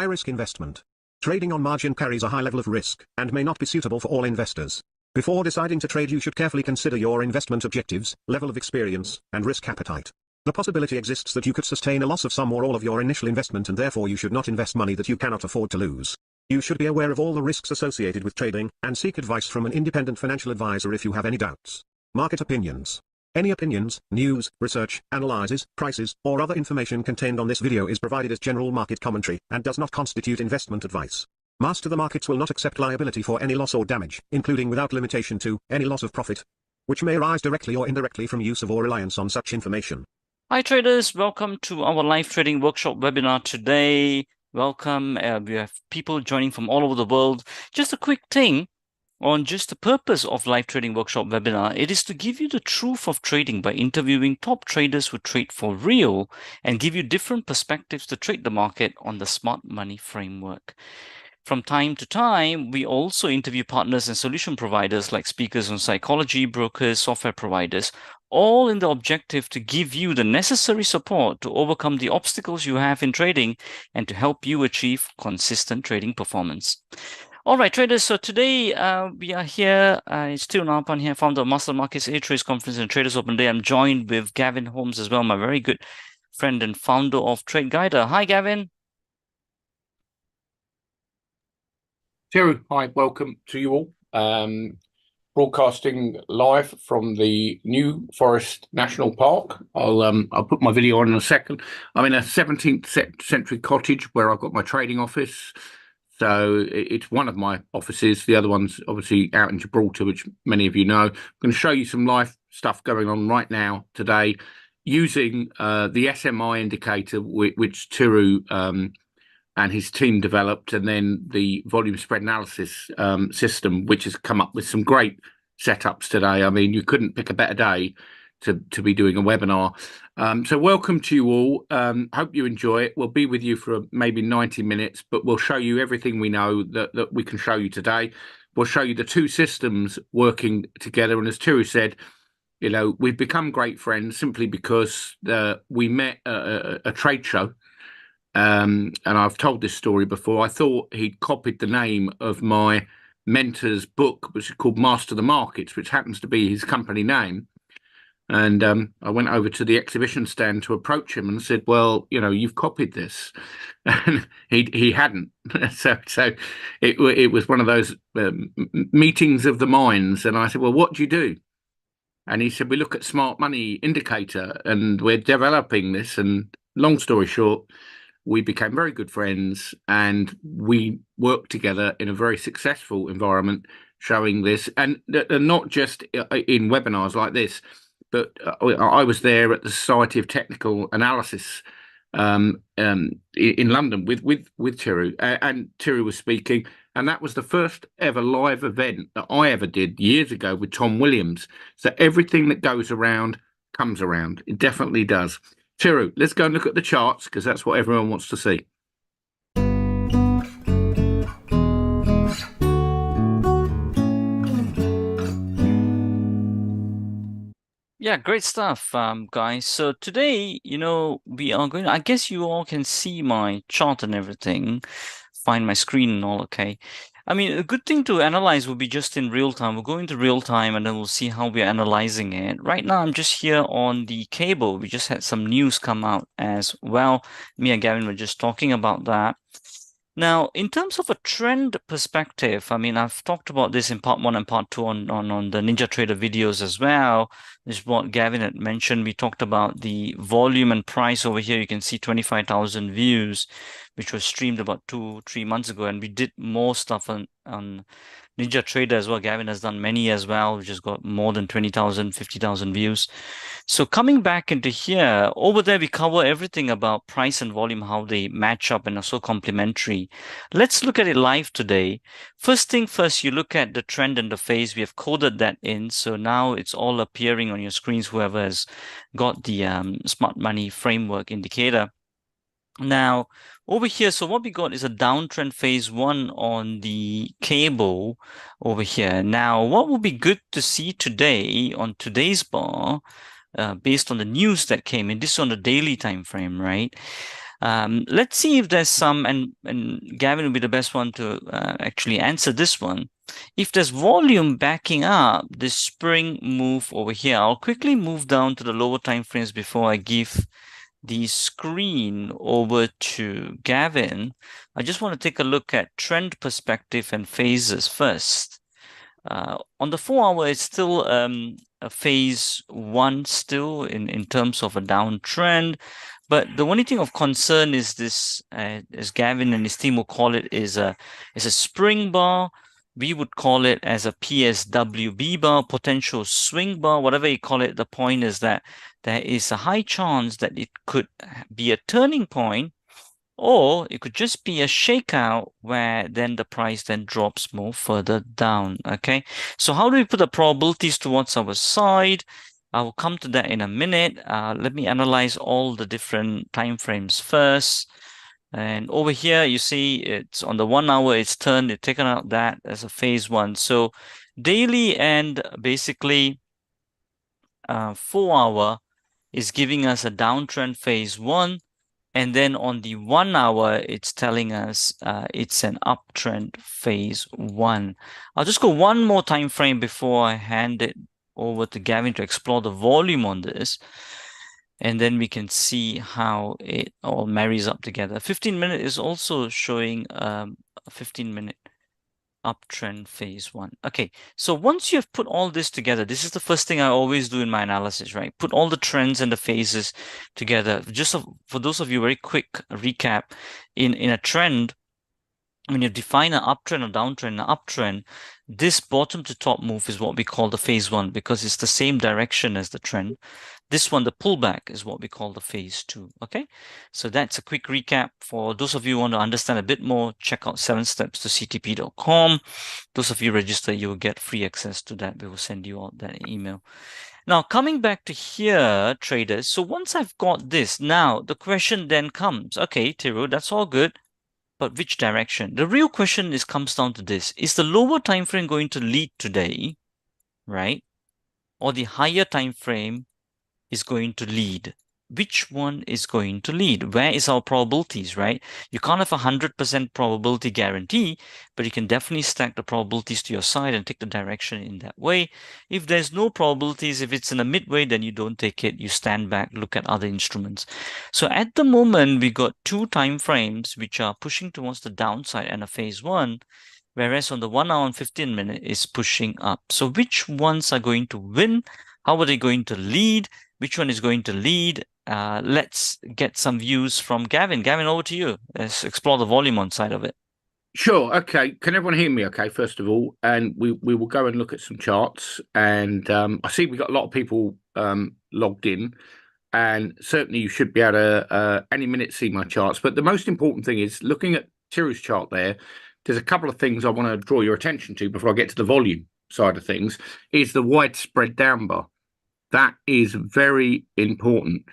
high-risk investment. Trading on margin carries a high level of risk and may not be suitable for all investors. Before deciding to trade, you should carefully consider your investment objectives, level of experience, and risk appetite. The possibility exists that you could sustain a loss of some or all of your initial investment, and therefore you should not invest money that you cannot afford to lose. You should be aware of all the risks associated with trading, and seek advice from an independent financial advisor if you have any doubts. Market opinions. Any opinions, news, research, analyses, prices, or other information contained on this video is provided as general market commentary, and does not constitute investment advice. MasterTheMarkets will not accept liability for any loss or damage, including without limitation to, any loss of profit, which may arise directly or indirectly from use of or reliance on such information. Hi traders, welcome to our live trading workshop webinar today. Welcome, we have people joining from all over the world. Just a quick thing on just the purpose of live trading workshop webinar. It is to give you the truth of trading by interviewing top traders who trade for real and give you different perspectives to trade the market on the smart money framework. From time to time, we also interview partners and solution providers like speakers on psychology, brokers, software providers, all in the objective to give you the necessary support to overcome the obstacles you have in trading and to help you achieve consistent trading performance. All right, traders, so today we are here. It's Stu Narpan here, founder of MasterTheMarkets A-Trades Conference and Traders Open Day. I'm joined with Gavin Holmes as well, my very good friend and founder of Trade Guider. Hi, Gavin. Terry, hi, welcome to you all. Broadcasting live from the New Forest National Park. I'll put my video on in a second. I'm in a 17th century cottage where I've got my trading office. So it's one of my offices. The other one's obviously out in Gibraltar, which many of you know. I'm going to show you some live stuff going on right now today using the SMI indicator, which Tiru and his team developed, and then the volume spread analysis system, which has come up with some great setups today. I mean, you couldn't pick a better day to be doing a webinar. So welcome to you all. Hope you enjoy it. We'll be with you for maybe 90 minutes, but we'll show you everything we know that we can show you today. We'll show you the two systems working together. And as Tiru said, you know, we've become great friends simply because we met a trade show. And I've told this story before. I thought he'd copied the name of my mentor's book, which is called MasterTheMarkets, which happens to be his company name. And I went over to the exhibition stand to approach him and said, well, you know, you've copied this. And he hadn't. So it was one of those meetings of the minds. And I said, well, what do you do? And he said, we look at smart money indicator and we're developing this. And long story short, we became very good friends and we worked together in a very successful environment showing this. And not just in webinars like this, but I was there at the Society of Technical Analysis in London with Tiru, and Tiru was speaking, and that was the first ever live event that I ever did years ago with Tom Williams. So everything that goes around comes around. It definitely does. Tiru, let's go and look at the charts because that's what everyone wants to see. Yeah, great stuff, guys. So today, you know, we are going, I guess you all can see my chart and everything, find my screen and all, okay. I mean, a good thing to analyze will be just in real time. We'll go into real time and then we'll see how we're analyzing it. Right now, I'm just here on the cable. We just had some news come out as well. Me and Gavin were just talking about that. Now, in terms of a trend perspective, I mean, I've talked about this in part 1 and part 2 on the Ninja Trader videos as well. This is what Gavin had mentioned. We talked about the volume and price over here. You can see 25,000 views, which was streamed about 2-3 months ago. And we did more stuff on Ninja Trader as well. Gavin has done many as well, which has got more than 20,000, 50,000 views. So coming back into here, over there, we cover everything about price and volume, how they match up and are so complementary. Let's look at it live today. First thing first, you look at the trend and the phase. We have coded that in. So now it's all appearing on your screens, whoever has got the smart money framework indicator. Now, over here, so what we got is a downtrend phase 1 on the cable over here. Now, what will be good to see today on today's bar, based on the news that came in, this is on the daily time frame, right? Let's see if there's some, and Gavin will be the best one to actually answer this one. If there's volume backing up this spring move over here, I'll quickly move down to the lower time frames before I give the screen over to Gavin. I just want to take a look at trend perspective and phases first. On the 4-hour, it's still a phase one still in terms of a downtrend. But the only thing of concern is this, as Gavin and his team will call it, is a spring bar. We would call it as a PSWB bar, potential swing bar, whatever you call it. The point is that there is a high chance that it could be a turning point, or it could just be a shakeout where then the price then drops more further down. Okay, so how do we put the probabilities towards our side? I will come to that in a minute. Let me analyze all the different time frames first. And over here, you see it's on the 1 hour, it's turned, it's taken out that as a phase one. So daily and basically 4-hour is giving us a downtrend phase one. And then on the 1 hour, it's telling us it's an uptrend phase one. I'll just go one more time frame before I hand it over to Gavin to explore the volume on this. And then we can see how it all marries up together. 15-minute is also showing a 15-minute uptrend phase one. Okay, so once you have put all this together, this is the first thing I always do in my analysis, right? Put all the trends and the phases together. Just for those of you, very quick recap. In a trend, when you define an uptrend or downtrend, an uptrend, this bottom to top move is what we call the phase one because it's the same direction as the trend. This one, the pullback, is what we call the phase two. Okay, so that's a quick recap. For those of you who want to understand a bit more, check out 7steps to ctp.com. Those of you register, you will get free access to that. We will send you out that email. Now, coming back to here, traders. So once I've got this, now the question then comes, okay, Thiru, that's all good. But which direction? The real question comes down to this. Is the lower time frame going to lead today, right? Or the higher time frame is going to lead? Which one is going to lead? Where is our probabilities, right? You can't have 100% probability guarantee, but you can definitely stack the probabilities to your side and take the direction in that way. If there's no probabilities, if it's in a midway, then you don't take it. You stand back, look at other instruments. So at the moment, we got two time frames which are pushing towards the downside and a phase one, whereas on the 1 hour and 15-minute is pushing up. So which ones are going to win? How are they going to lead? Which one is going to lead? Let's get some views from Gavin. Gavin, over to you. Let's explore the volume on side of it. Sure. Okay. Can everyone hear me okay, first of all? And we will go and look at some charts. And I see we've got a lot of people logged in. And certainly you should be able to any minute see my charts. But the most important thing is looking at Thiru's chart there. There's a couple of things I want to draw your attention to before I get to the volume side of things, is the widespread down bar. That is very important.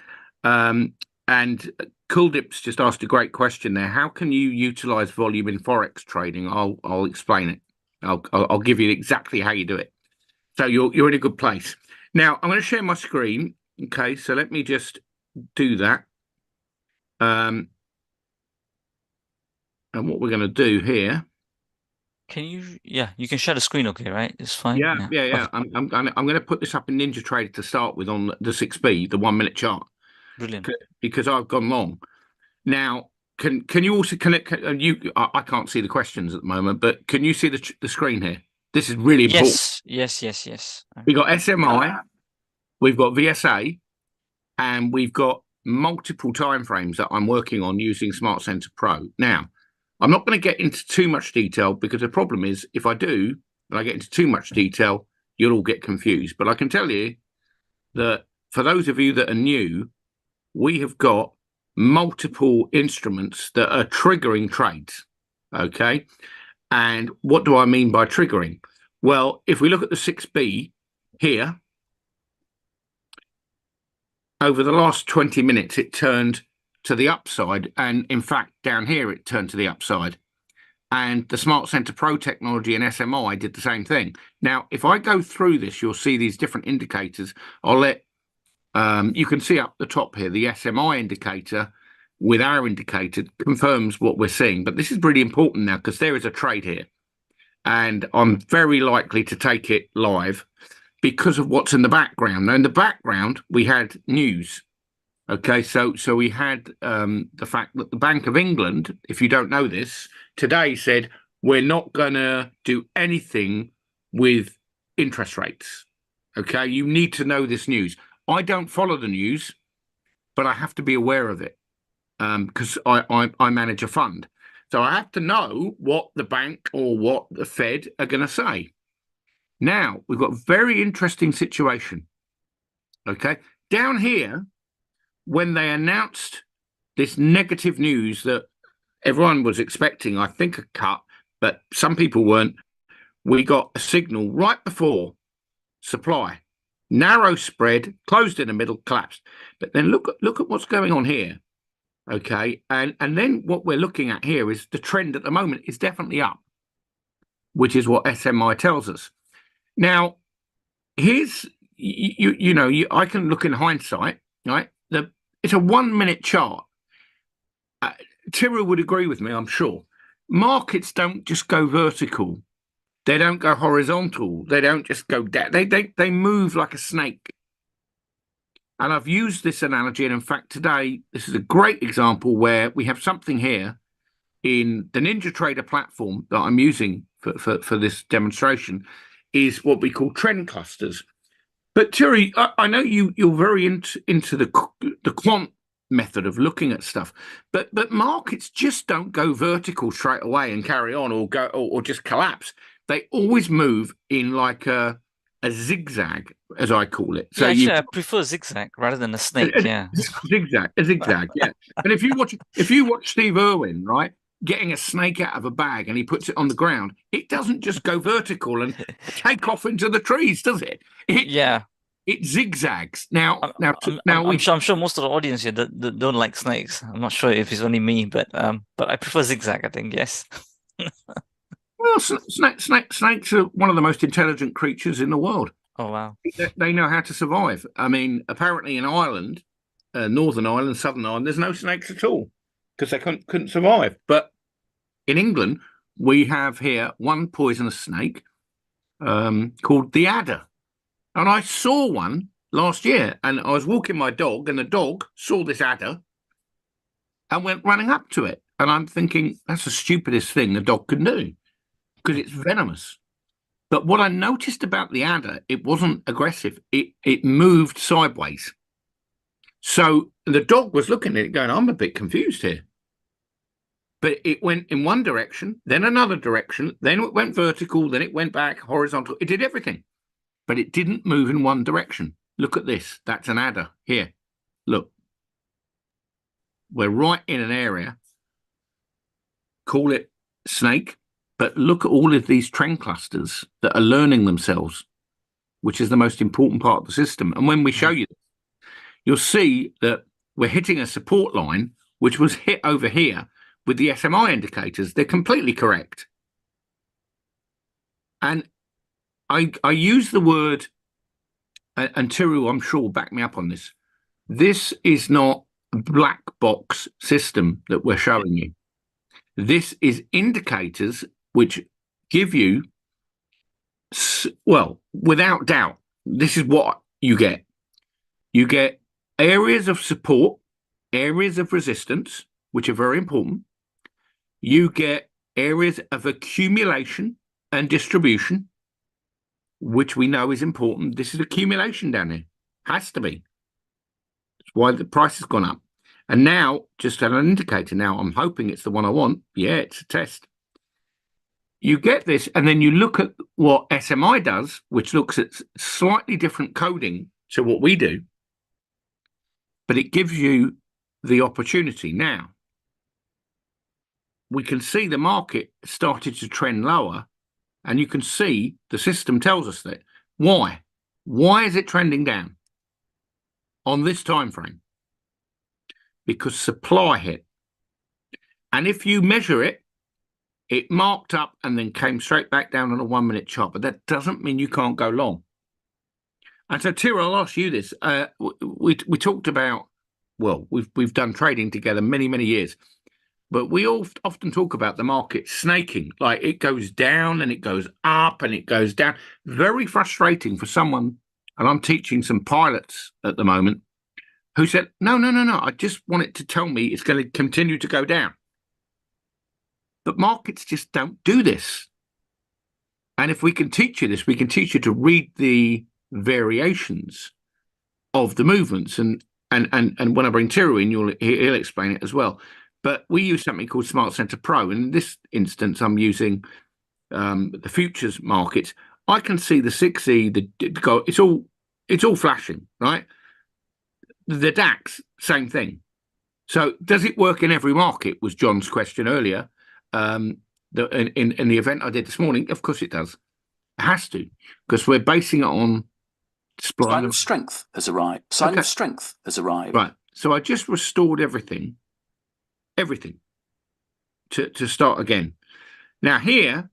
And Cooldips just asked a great question there. How can you utilize volume in Forex trading? I'll explain it. I'll give you exactly how you do it. So you're in a good place. Now, I'm going to share my screen. Okay, so let me just do that. And what we're going to do here. Can you? Yeah, you can share the screen. Okay, right? It's fine. Yeah. Okay. I'm going to put this up in NinjaTrader to start with on the 6B, the 1 minute chart. Brilliant. Because I've gone long. Now, can you also connect? I can't see the questions at the moment, but can you see the screen here? This is really important. Yes. We've got SMI, we've got VSA, and we've got multiple timeframes that I'm working on using Smart Center Pro. Now, I'm not going to get into too much detail because the problem is if I do, and I get into too much detail, you'll all get confused. But I can tell you that for those of you that are new, we have got multiple instruments that are triggering trades. Okay. And what do I mean by triggering? Well, if we look at the 6B here, over the last 20 minutes, it turned to the upside. And in fact, down here, it turned to the upside. And the Smart Center Pro technology and SMI did the same thing. Now, if I go through this, you'll see these different indicators. I'll let you can see up the top here, the SMI indicator with our indicator confirms what we're seeing. But this is really important now because there is a trade here, and I'm very likely to take it live because of what's in the background. Now, in the background, we had news. Okay, so we had the fact that the Bank of England, if you don't know this, today said we're not going to do anything with interest rates. Okay, you need to know this news. I don't follow the news, but I have to be aware of it because I manage a fund. So I have to know what the bank or what the Fed are going to say. Now, we've got a very interesting situation. Okay, down here, when they announced this negative news that everyone was expecting, I think, a cut, but some people weren't, we got a signal right before supply. Narrow spread, closed in the middle, collapsed. But then look at what's going on here. Okay, and then what we're looking at here is the trend at the moment is definitely up, which is what SMI tells us. Now, here's I can look in hindsight, right? It's a 1 minute chart. Tira would agree with me, I'm sure. Markets don't just go vertical. They don't go horizontal. They don't just go down. They move like a snake. And I've used this analogy, and in fact, today, this is a great example where we have something here in the NinjaTrader platform that I'm using for this demonstration is what we call trend clusters. But Terry, I know you're very into the quant method of looking at stuff, but markets just don't go vertical straight away and carry on or go or just collapse. They always move in like a zigzag, as I call it. So actually, I prefer zigzag rather than a snake. Yeah, a zigzag. Yeah. And if you watch Steve Irwin, right, getting a snake out of a bag and he puts it on the ground, it doesn't just go vertical and take off into the trees, does it? Yeah. It zigzags. Now, I'm sure most of the audience here don't like snakes. I'm not sure if it's only me, but I prefer zigzag, I think, yes. Well, snakes are one of the most intelligent creatures in the world. Oh, wow. They know how to survive. I mean, apparently in Ireland, Northern Ireland, Southern Ireland, there's no snakes at all because they couldn't survive. But in England, we have here one poisonous snake called the adder. And I saw one last year, and I was walking my dog, and the dog saw this adder and went running up to it. And I'm thinking, that's the stupidest thing the dog can do because it's venomous. But what I noticed about the adder, it wasn't aggressive. It moved sideways. So the dog was looking at it going, I'm a bit confused here. But it went in one direction, then another direction, then it went vertical, then it went back horizontal. It did everything, but it didn't move in one direction. Look at this. That's an adder here. Look. We're right in an area. Call it snake. But look at all of these trend clusters that are learning themselves, which is the most important part of the system. And when we show you this, you'll see that we're hitting a support line, which was hit over here with the SMI indicators. They're completely correct. And I use the word, and Tiru, I'm sure, will back me up on this. This is not a black box system that we're showing you. This is indicators which give you, well, without doubt, this is what you get. You get areas of support, areas of resistance, which are very important. You get areas of accumulation and distribution, which we know is important. This is accumulation down here. Has to be. That's why the price has gone up. And now, just an indicator. Now, I'm hoping it's the one I want. Yeah, it's a test. You get this, and then you look at what SMI does, which looks at slightly different coding to what we do, but it gives you the opportunity. Now, we can see the market started to trend lower, and you can see the system tells us that. Why? Why is it trending down on this time frame? Because supply hit. And if you measure it, it marked up and then came straight back down on a 1 minute chart, but that doesn't mean you can't go long. And so, Tira, I'll ask you this. We talked about well, we've done trading together many years, but we all often talk about the market snaking, like it goes down and it goes up and it goes down. Very frustrating for someone, and I'm teaching some pilots at the moment who said, no, I just want it to tell me it's going to continue to go down. But markets just don't do this. And if we can teach you this, we can teach you to read the variations of the movements. And when I bring Tiru in, he'll explain it as well. But we use something called Smart Center Pro. And in this instance, I'm using the futures market. I can see the 6E, it's all flashing, right? The DAX, same thing. So does it work in every market, was John's question earlier. In the event I did this morning, of course it does. It has to, because we're basing it on Sign of strength has arrived. Sign of strength has arrived. Right. So I just restored everything to start again. Now here,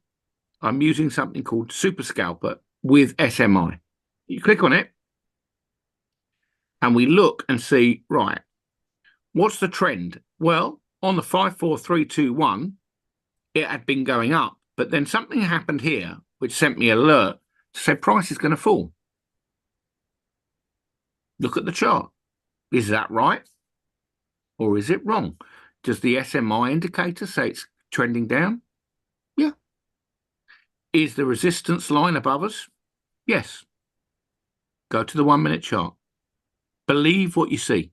I'm using something called Super Scalper with SMI. You click on it, and we look and see, right, what's the trend? Well, on the 5, 4, 3, 2, 1, it had been going up, but then something happened here which sent me an alert to say price is going to fall. Look at the chart. Is that right? Or is it wrong? Does the SMI indicator say it's trending down? Yeah. Is the resistance line above us? Yes. Go to the 1 minute chart. Believe what you see,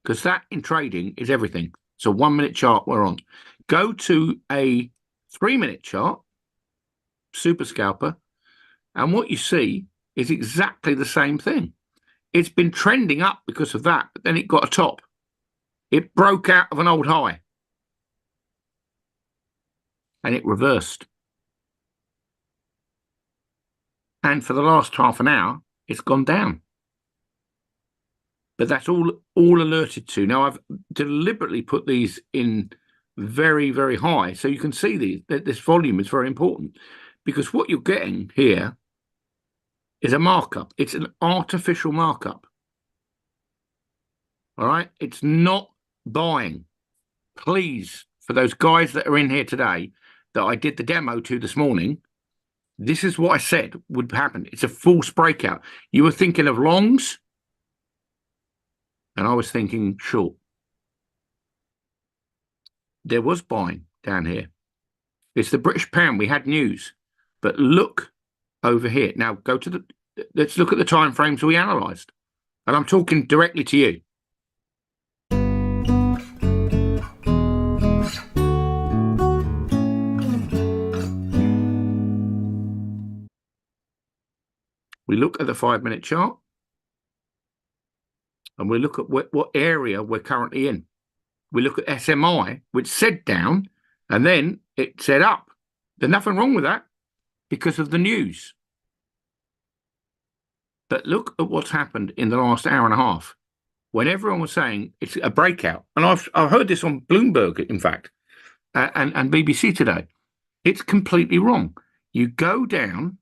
because that in trading is everything. So 1 minute chart we're on. Go to a 3 minute chart, Super Scalper, and what you see is exactly the same thing. It's been trending up because of that, but then it got a top. It broke out of an old high. And it reversed. And for the last half an hour, it's gone down. But that's all alerted to. Now, I've deliberately put these in very high, so you can see that this volume is very important, because what you're getting here is a markup. It's an artificial markup. All right? It's not buying. Please, for those guys that are in here today that I did the demo to this morning, this is what I said would happen. It's a false breakout. You were thinking of longs, and I was thinking short. There was buying down here. It's the British pound. We had news, but look over here. Now go to let's look at the time frames we analysed, and I'm talking directly to you. We look at the 5 minute chart, and we look at what area we're currently in. We look at SMI, which said down, and then it said up. There's nothing wrong with that because of the news. But look at what's happened in the last hour and a half, when everyone was saying it's a breakout. And I've heard this on Bloomberg, in fact, and BBC today. It's completely wrong. You go down,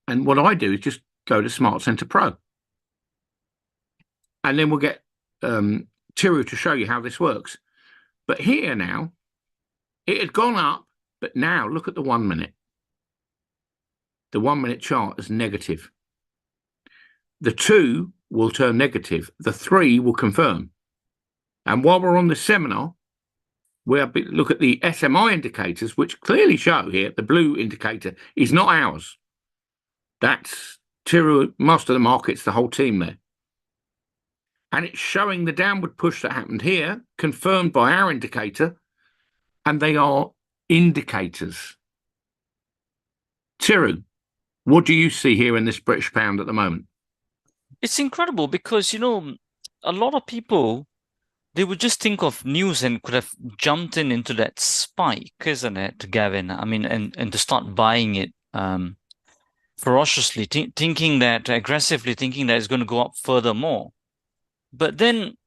and what I do is just go to Smart Center Pro. And then we'll get Tiru to show you how this works. But here now, it had gone up, but now look at the 1 minute. The 1 minute chart is negative. The 2 will turn negative. The 3 will confirm. And while we're on the seminar, we'll look at the SMI indicators, which clearly show here, the blue indicator is not ours. That's Tiru, MasterTheMarkets, the whole team there. And it's showing the downward push that happened here, confirmed by our indicator, and they are indicators. Tiru, what do you see here in this British pound at the moment? It's incredible because, a lot of people, they would just think of news and could have jumped into that spike, isn't it, Gavin? I mean, and to start buying it ferociously, aggressively thinking that it's going to go up furthermore. But then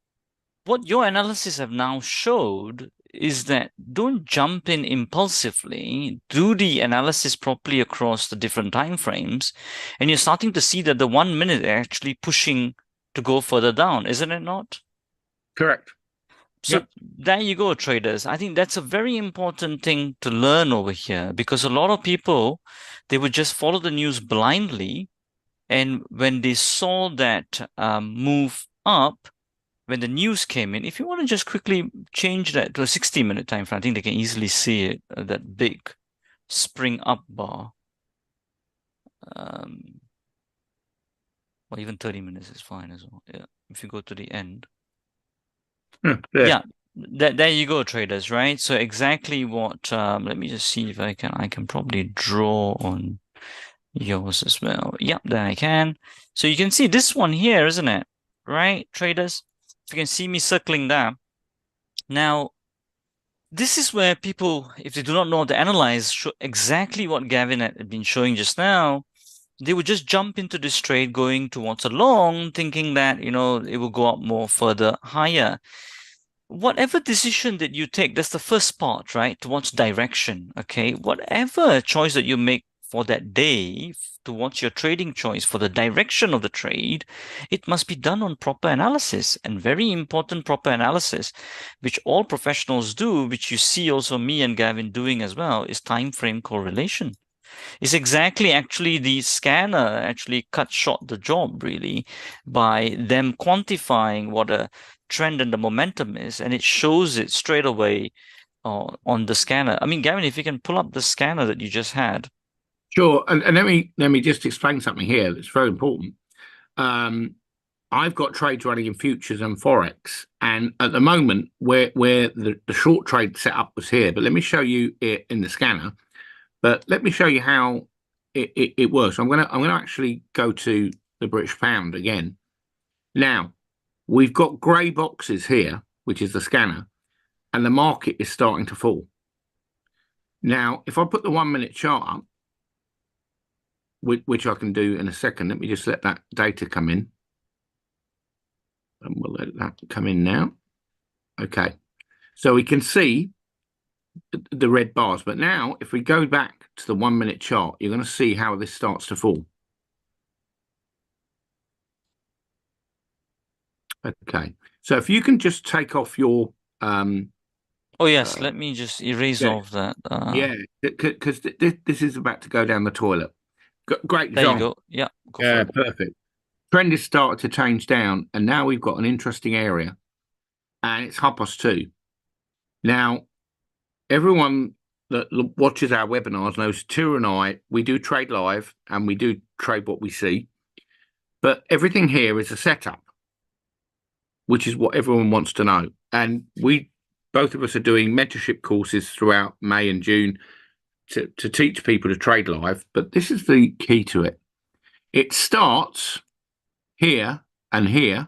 what your analysis have now showed is that don't jump in impulsively, do the analysis properly across the different time frames, and you're starting to see that the 1 minute are actually pushing to go further down, isn't it not? Correct. So Yep. there you go, traders. I think that's a very important thing to learn over here, because a lot of people, they would just follow the news blindly. And when they saw that move up, when the news came in, if you want to just quickly change that to a 60-minute time frame, I think they can easily see it, that big spring up bar. Or even 30 minutes is fine as well. Yeah, if you go to the end. Yeah, there you go, traders, right? So exactly what, let me just see if I can probably draw on yours as well. Yep, there I can. So you can see this one here, isn't it? Right, traders? If you can see me circling that. Now, this is where people, if they do not know how to analyze exactly what Gavin had been showing just now, they would just jump into this trade going towards a long, thinking that, it will go up more further higher. Whatever decision that you take, that's the first part, right? Towards direction, okay? Whatever choice that you make for that day, towards your trading choice, for the direction of the trade, it must be done on proper analysis, and very important proper analysis, which all professionals do, which you see also me and Gavin doing as well, is time frame correlation. It's exactly actually the scanner actually cut short the job, really, by them quantifying what a trend and the momentum is, and it shows it straight away on the scanner. I mean, Gavin, if you can pull up the scanner that you just had. Sure, and let me just explain something here that's very important. I've got trades running in futures and forex, and at the moment, where the short trade setup was here, but let me show you it in the scanner. But let me show you how it works. I'm gonna actually go to the British pound again. Now, we've got grey boxes here, which is the scanner, and the market is starting to fall. Now, if I put the 1 minute chart up, which I can do in a second, let me just let that data come in. And we'll let that come in now. Okay, so we can see the red bars. But now, if we go back to the 1 minute chart, you're going to see how this starts to fall. Okay, so if you can just take off your oh yes, let me just erase off that. Yeah, because this is about to go down the toilet. Great there example. you go. Yeah, go for it. Perfect. Trend has started to change down, and now we've got an interesting area, and it's 2:30. Now, everyone that watches our webinars knows Tira and I, we do trade live, and we do trade what we see, but everything here is a setup, which is what everyone wants to know. And both of us are doing mentorship courses throughout May and June to teach people to trade live, but this is the key to it. It starts here and here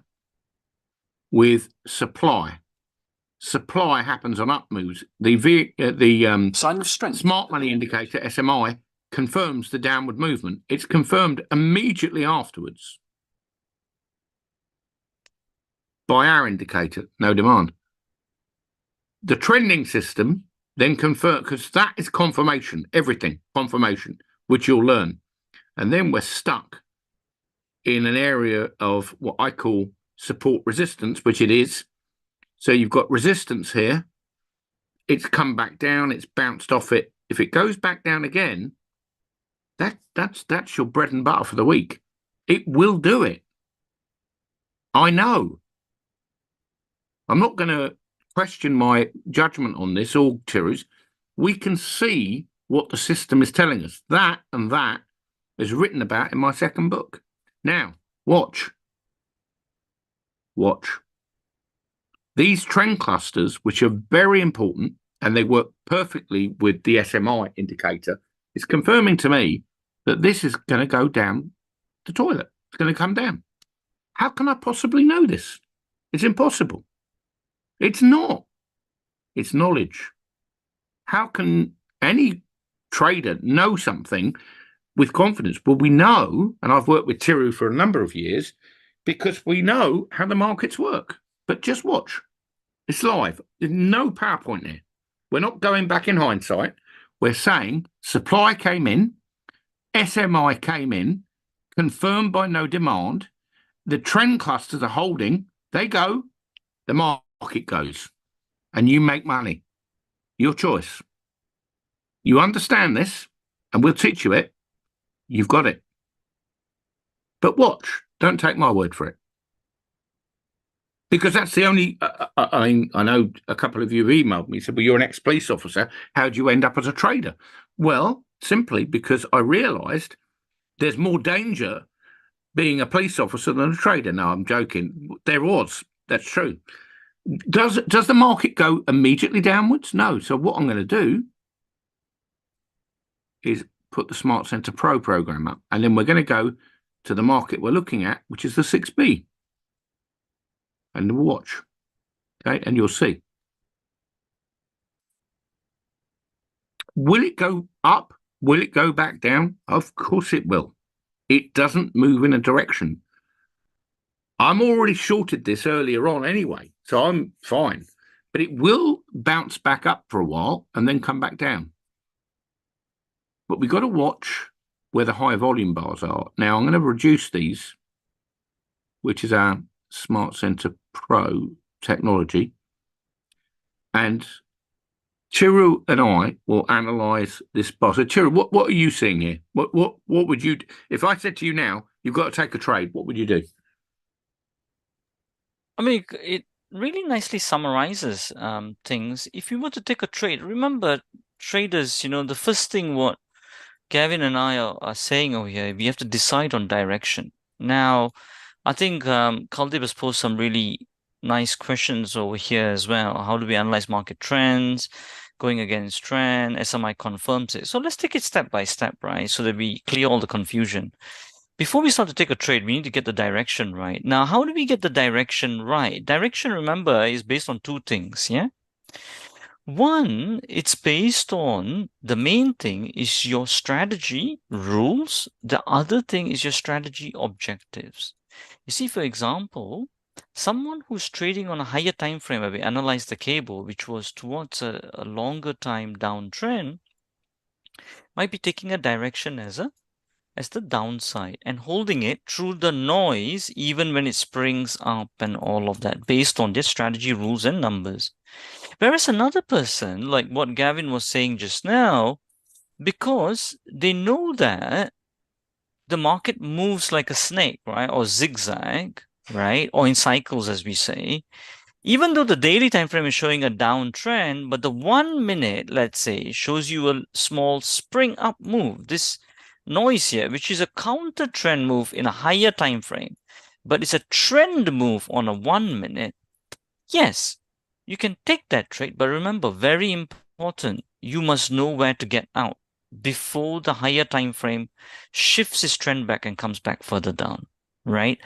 with supply. Supply happens on up moves. The sign of strength. Smart Money Indicator, SMI, confirms the downward movement. It's confirmed immediately afterwards by our indicator, no demand. The trending system then confirm, because that is confirmation, everything, confirmation, which you'll learn. And then we're stuck in an area of what I call support resistance, which it is. So you've got resistance here. It's come back down. It's bounced off it. If it goes back down again, that's your bread and butter for the week. It will do it. I know. I'm not going to question my judgment on this, all Tirus. We can see what the system is telling us. That and that is written about in my second book. Now, watch. These trend clusters, which are very important, and they work perfectly with the SMI indicator, is confirming to me that this is going to go down the toilet. It's going to come down. How can I possibly know this? It's impossible. It's not. It's knowledge. How can any trader know something with confidence? Well, we know, and I've worked with Tiru for a number of years, because we know how the markets work. But just watch. It's live. There's no PowerPoint here. We're not going back in hindsight. We're saying supply came in, SMI came in, confirmed by no demand. The trend clusters are holding. They go, the market goes and you make money. Your choice. You understand this, and we'll teach you it. You've got it. But watch. Don't take my word for it. Because that's the only... I know a couple of you emailed me, said, well, you're an ex-police officer. How do you end up as a trader? Well, simply because I realised there's more danger being a police officer than a trader. No, I'm joking. There was. That's true. Does the market go immediately downwards? No. So what I'm going to do is put the Smart Center Pro program up, and then we're going to go to the market we're looking at, which is the 6B. And we'll watch. Okay, and you'll see. Will it go up? Will it go back down? Of course it will. It doesn't move in a direction. I'm already shorted this earlier on anyway, so I'm fine. But it will bounce back up for a while and then come back down. But we've got to watch where the high volume bars are. Now, I'm going to reduce these, which is our Smart Center Pro technology. And Chiru and I will analyze this bar. So, Chiru, what are you seeing here? What would you... If I said to you now, you've got to take a trade, what would you do? I mean, it really nicely summarizes things. If you were to take a trade, remember, traders, the first thing what Gavin and I are saying over here, we have to decide on direction. Now, I think Kuldeep has posed some really nice questions over here as well. How do we analyze market trends, going against trend? SMI confirms it. So let's take it step by step, right? So that we clear all the confusion. Before we start to take a trade, we need to get the direction right. Now, how do we get the direction right? Direction, remember, is based on two things, yeah? One, it's based on the main thing is your strategy rules. The other thing is your strategy objectives. You see, for example, someone who's trading on a higher time frame, where we analyze the cable, which was towards a longer time downtrend, might be taking a direction as the downside and holding it through the noise, even when it springs up and all of that, based on their strategy rules and numbers. Whereas another person, like what Gavin was saying just now, because they know that the market moves like a snake, right? Or zigzag, right? Or in cycles, as we say. Even though the daily time frame is showing a downtrend, but the 1 minute, let's say, shows you a small spring up move, this noise here, which is a counter trend move in a higher time frame, but it's a trend move on a 1 minute. Yes, you can take that trade, but remember, very important, you must know where to get out before the higher time frame shifts its trend back and comes back further down, right?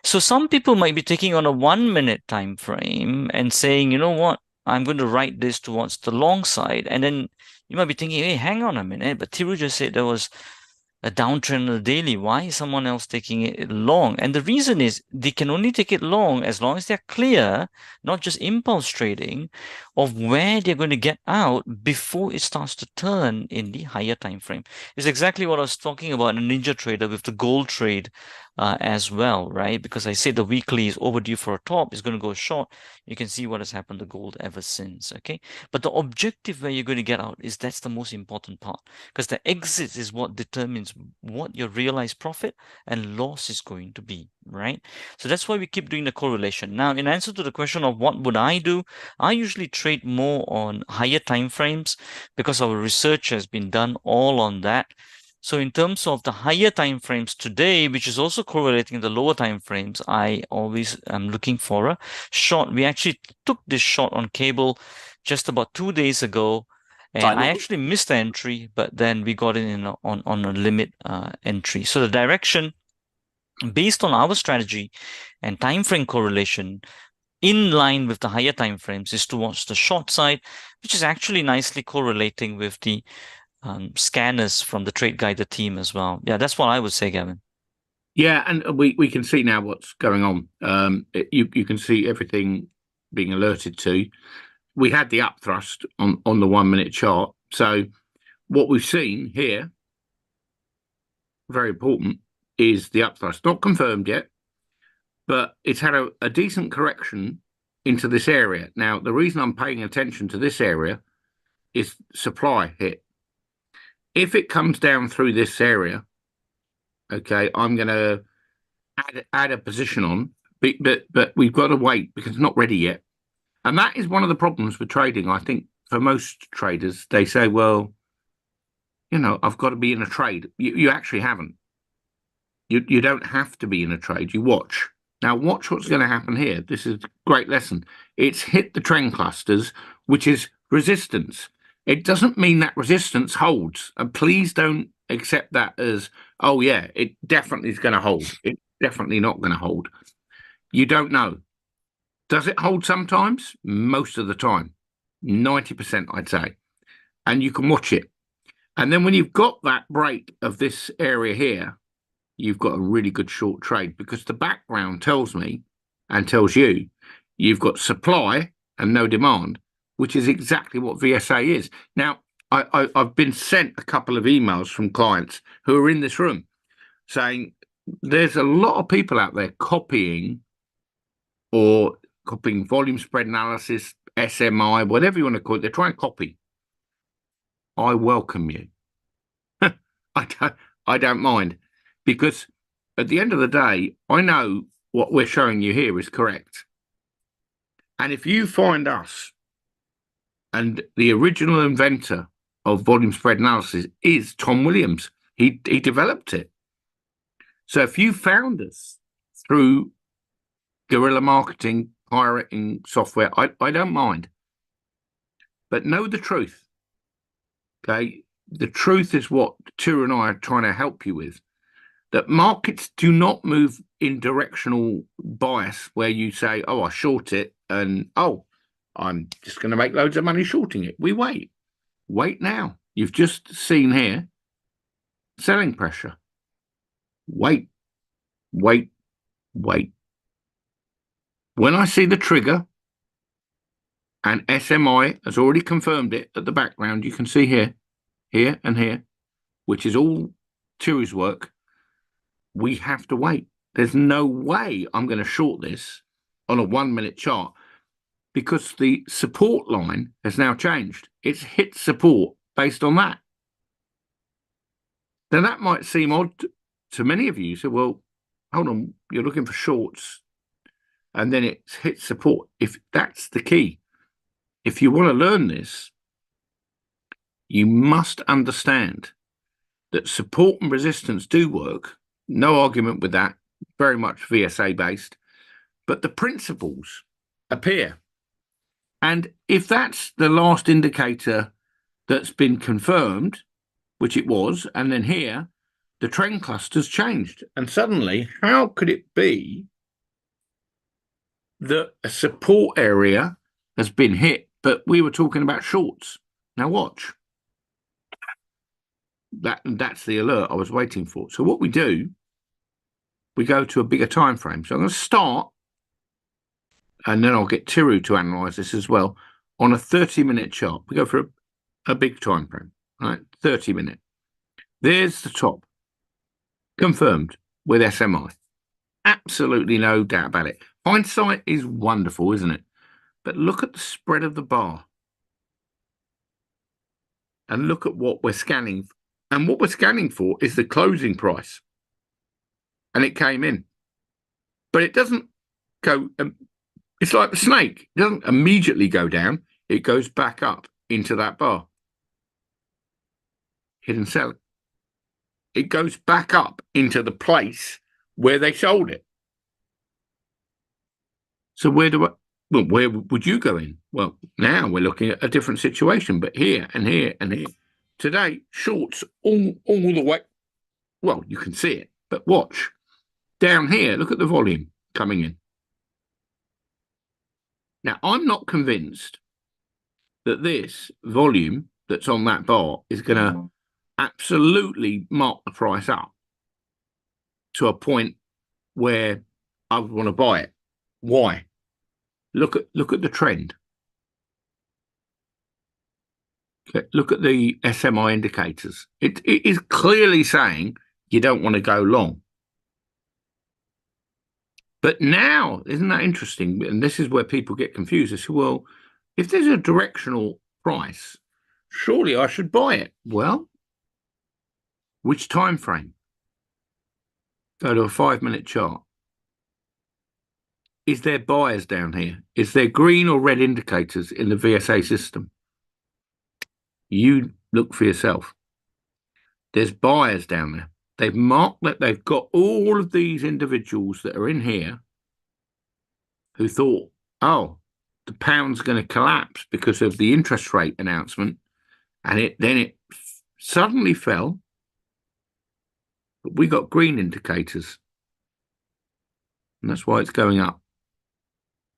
So some people might be taking on a 1 minute time frame and saying, you know what, I'm going to write this towards the long side. And then you might be thinking, hey, hang on a minute, but Thiru just said there was a downtrend on the daily. Why is someone else taking it long? And the reason is they can only take it long as long as they're clear, not just impulse trading, of where they're going to get out before it starts to turn in the higher time frame. It's exactly what I was talking about in a Ninja Trader with the gold trade as well, right? Because I said the weekly is overdue for a top, it's going to go short. You can see what has happened to gold ever since, okay? But the objective where you're going to get out is that's the most important part, because the exit is what determines what your realized profit and loss is going to be, right? So that's why we keep doing the correlation. Now, in answer to the question of what would I do, I usually trade more on higher time frames because our research has been done all on that. So in terms of the higher time frames today, which is also correlating the lower time frames, I always am looking for a short. We actually took this short on cable just about 2 days ago, and I actually missed the entry, but then we got it in on a limit entry. So the direction, based on our strategy and time frame correlation, in line with the higher time frames, is towards the short side, which is actually nicely correlating with the scanners from the Trade Guider team as well. Yeah, that's what I would say, Gavin. Yeah, and we can see now what's going on. You can see everything being alerted to. We had the upthrust on the 1 minute chart. So what we've seen here, very important, is the upthrust. Not confirmed yet, but it's had a decent correction into this area. Now, the reason I'm paying attention to this area is supply hit. If it comes down through this area, okay, I'm going to add a position on, but we've got to wait because it's not ready yet. And that is one of the problems with trading. I think for most traders, they say, well, I've got to be in a trade. You actually haven't. You don't have to be in a trade. You watch. Now, watch what's going to happen here. This is a great lesson. It's hit the trend clusters, which is resistance. It doesn't mean that resistance holds. And please don't accept that as, oh, yeah, it definitely is going to hold. It's definitely not going to hold. You don't know. Does it hold sometimes? Most of the time. 90%, I'd say. And you can watch it. And then when you've got that break of this area here, you've got a really good short trade, because the background tells me and tells you you've got supply and no demand, which is exactly what VSA is. Now, I've been sent a couple of emails from clients who are in this room saying there's a lot of people out there copying volume spread analysis, SMI, whatever you want to call it. They're trying to copy. I welcome you. I don't mind, because at the end of the day, I know what we're showing you here is correct. And if you find us, and the original inventor of volume spread analysis is Tom Williams, he developed it. So if you found us through guerrilla marketing, pirating software, I don't mind. But know the truth. Okay? The truth is what Tira and I are trying to help you with. That markets do not move in directional bias where you say, oh, I short it, and oh, I'm just going to make loads of money shorting it. We wait. Wait now. You've just seen here selling pressure. Wait, wait, wait. When I see the trigger, and SMI has already confirmed it at the background, you can see here, here and here, which is all Tira's work, we have to wait. There's no way I'm going to short this on a 1 minute chart, because the support line has now changed. It's hit support based on that. Now, that might seem odd to many of you. So, well, hold on, you're looking for shorts and then it's hit support. If that's the key, if you want to learn this, you must understand that support and resistance do work. No argument with that. Very much VSA based. But the principles appear. And if that's the last indicator that's been confirmed, which it was, and then here, the trend cluster's changed. And suddenly, how could it be that a support area has been hit, but we were talking about shorts? Now watch. That's the alert I was waiting for. So what we do, we go to a bigger time frame. So I'm going to start, and then I'll get Tiru to analyze this as well, on a 30-minute chart. We go for a big time frame, right? 30-minute. There's the top, confirmed with SMI. Absolutely no doubt about it. Hindsight is wonderful, isn't it? But look at the spread of the bar. And look at what we're scanning. And what we're scanning for is the closing price. And it came in. But it doesn't go, it's like the snake. It doesn't immediately go down. It goes back up into that bar. Hidden selling. It goes back up into the place where they sold it. So where would you go in? Well, now we're looking at a different situation, but here and here and here. Today, shorts all the way. Well, you can see it, but watch. Down here, look at the volume coming in. Now, I'm not convinced that this volume that's on that bar is going to absolutely mark the price up to a point where I would want to buy it. Why? Look at the trend. Okay, look at the SMI indicators. It is clearly saying you don't want to go long. But now, isn't that interesting? And this is where people get confused. They say, well, if there's a directional price, surely I should buy it. Well, which time frame? Go to a 5-minute chart. Is there buyers down here? Is there green or red indicators in the VSA system? You look for yourself. There's buyers down there. They've marked that they've got all of these individuals that are in here who thought, oh, the pound's going to collapse because of the interest rate announcement, and it suddenly fell. But we got green indicators, and that's why it's going up.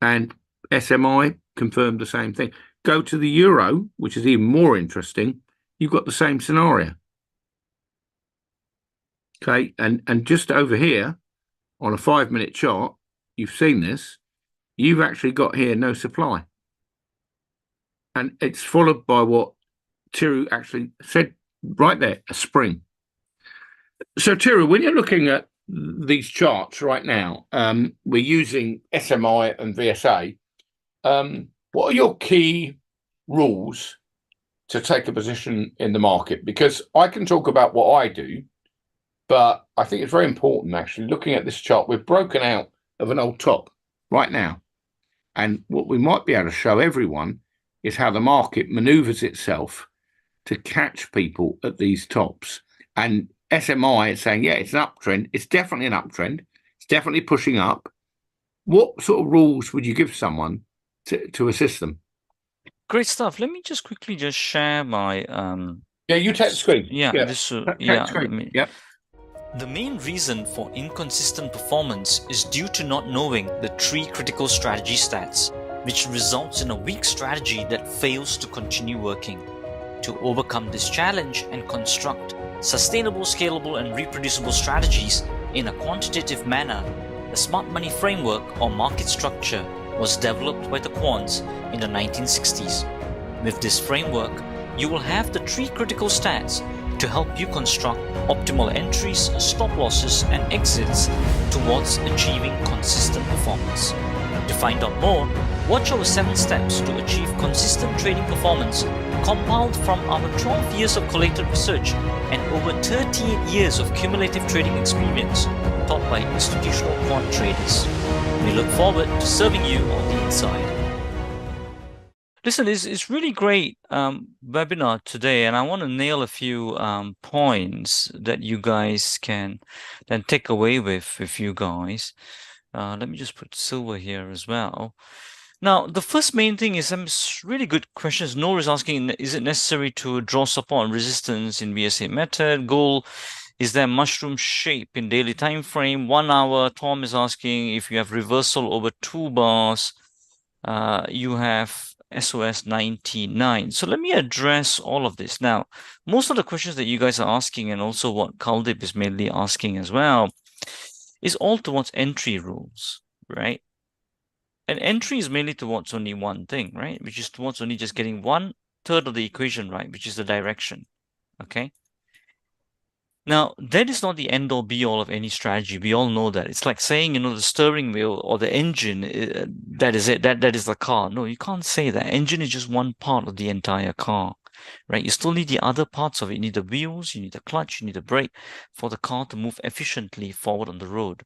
And SMI confirmed the same thing. Go to the euro, which is even more interesting. You've got the same scenario. Okay, and just over here on a 5-minute chart, you've seen this. You've actually got here no supply. And it's followed by what Tiru actually said right there, a spring. So Tiru, when you're looking at these charts right now, we're using SMI and VSA. What are your key rules to take a position in the market? Because I can talk about what I do, but I think it's very important, actually, looking at this chart. We've broken out of an old top right now. And what we might be able to show everyone is how the market maneuvers itself to catch people at these tops. And SMI is saying, yeah, it's an uptrend. It's definitely an uptrend. It's definitely pushing up. What sort of rules would you give someone to assist them? Great stuff. Let me just quickly just share my Yeah, you take the screen. Yeah, Yeah. this Take the screen. Yep. The main reason for inconsistent performance is due to not knowing the 3 critical strategy stats, which results in a weak strategy that fails to continue working. To overcome this challenge and construct sustainable, scalable, and reproducible strategies in a quantitative manner, the smart money framework or market structure was developed by the quants in the 1960s. With this framework, you will have the 3 critical stats to help you construct optimal entries, stop losses, and exits towards achieving consistent performance. To find out more, watch our 7 steps to achieve consistent trading performance compiled from our 12 years of collected research and over 38 years of cumulative trading experience taught by institutional quant traders. We look forward to serving you on the inside. Listen, it's really great webinar today, and I want to nail a few points that you guys can then take away with you guys. Let me just put silver here as well. Now, the first main thing is some really good questions. Noor is asking, is it necessary to draw support and resistance in VSA method? Goal, is there mushroom shape in daily time frame? 1 hour. Tom is asking if you have reversal over 2 bars. You have SOS 99. So let me address all of this. Now, most of the questions that you guys are asking, and also what Kaldip is mainly asking as well, is all towards entry rules, right? And entry is mainly towards only one thing, right? Which is towards only just getting 1/3 of the equation right, which is the direction, okay? Now, that is not the end-all be-all of any strategy. We all know that. It's like saying, the steering wheel or the engine, that is it. That is the car. No, you can't say that. Engine is just one part of the entire car, right? You still need the other parts of it. You need the wheels, you need the clutch, you need the brake for the car to move efficiently forward on the road.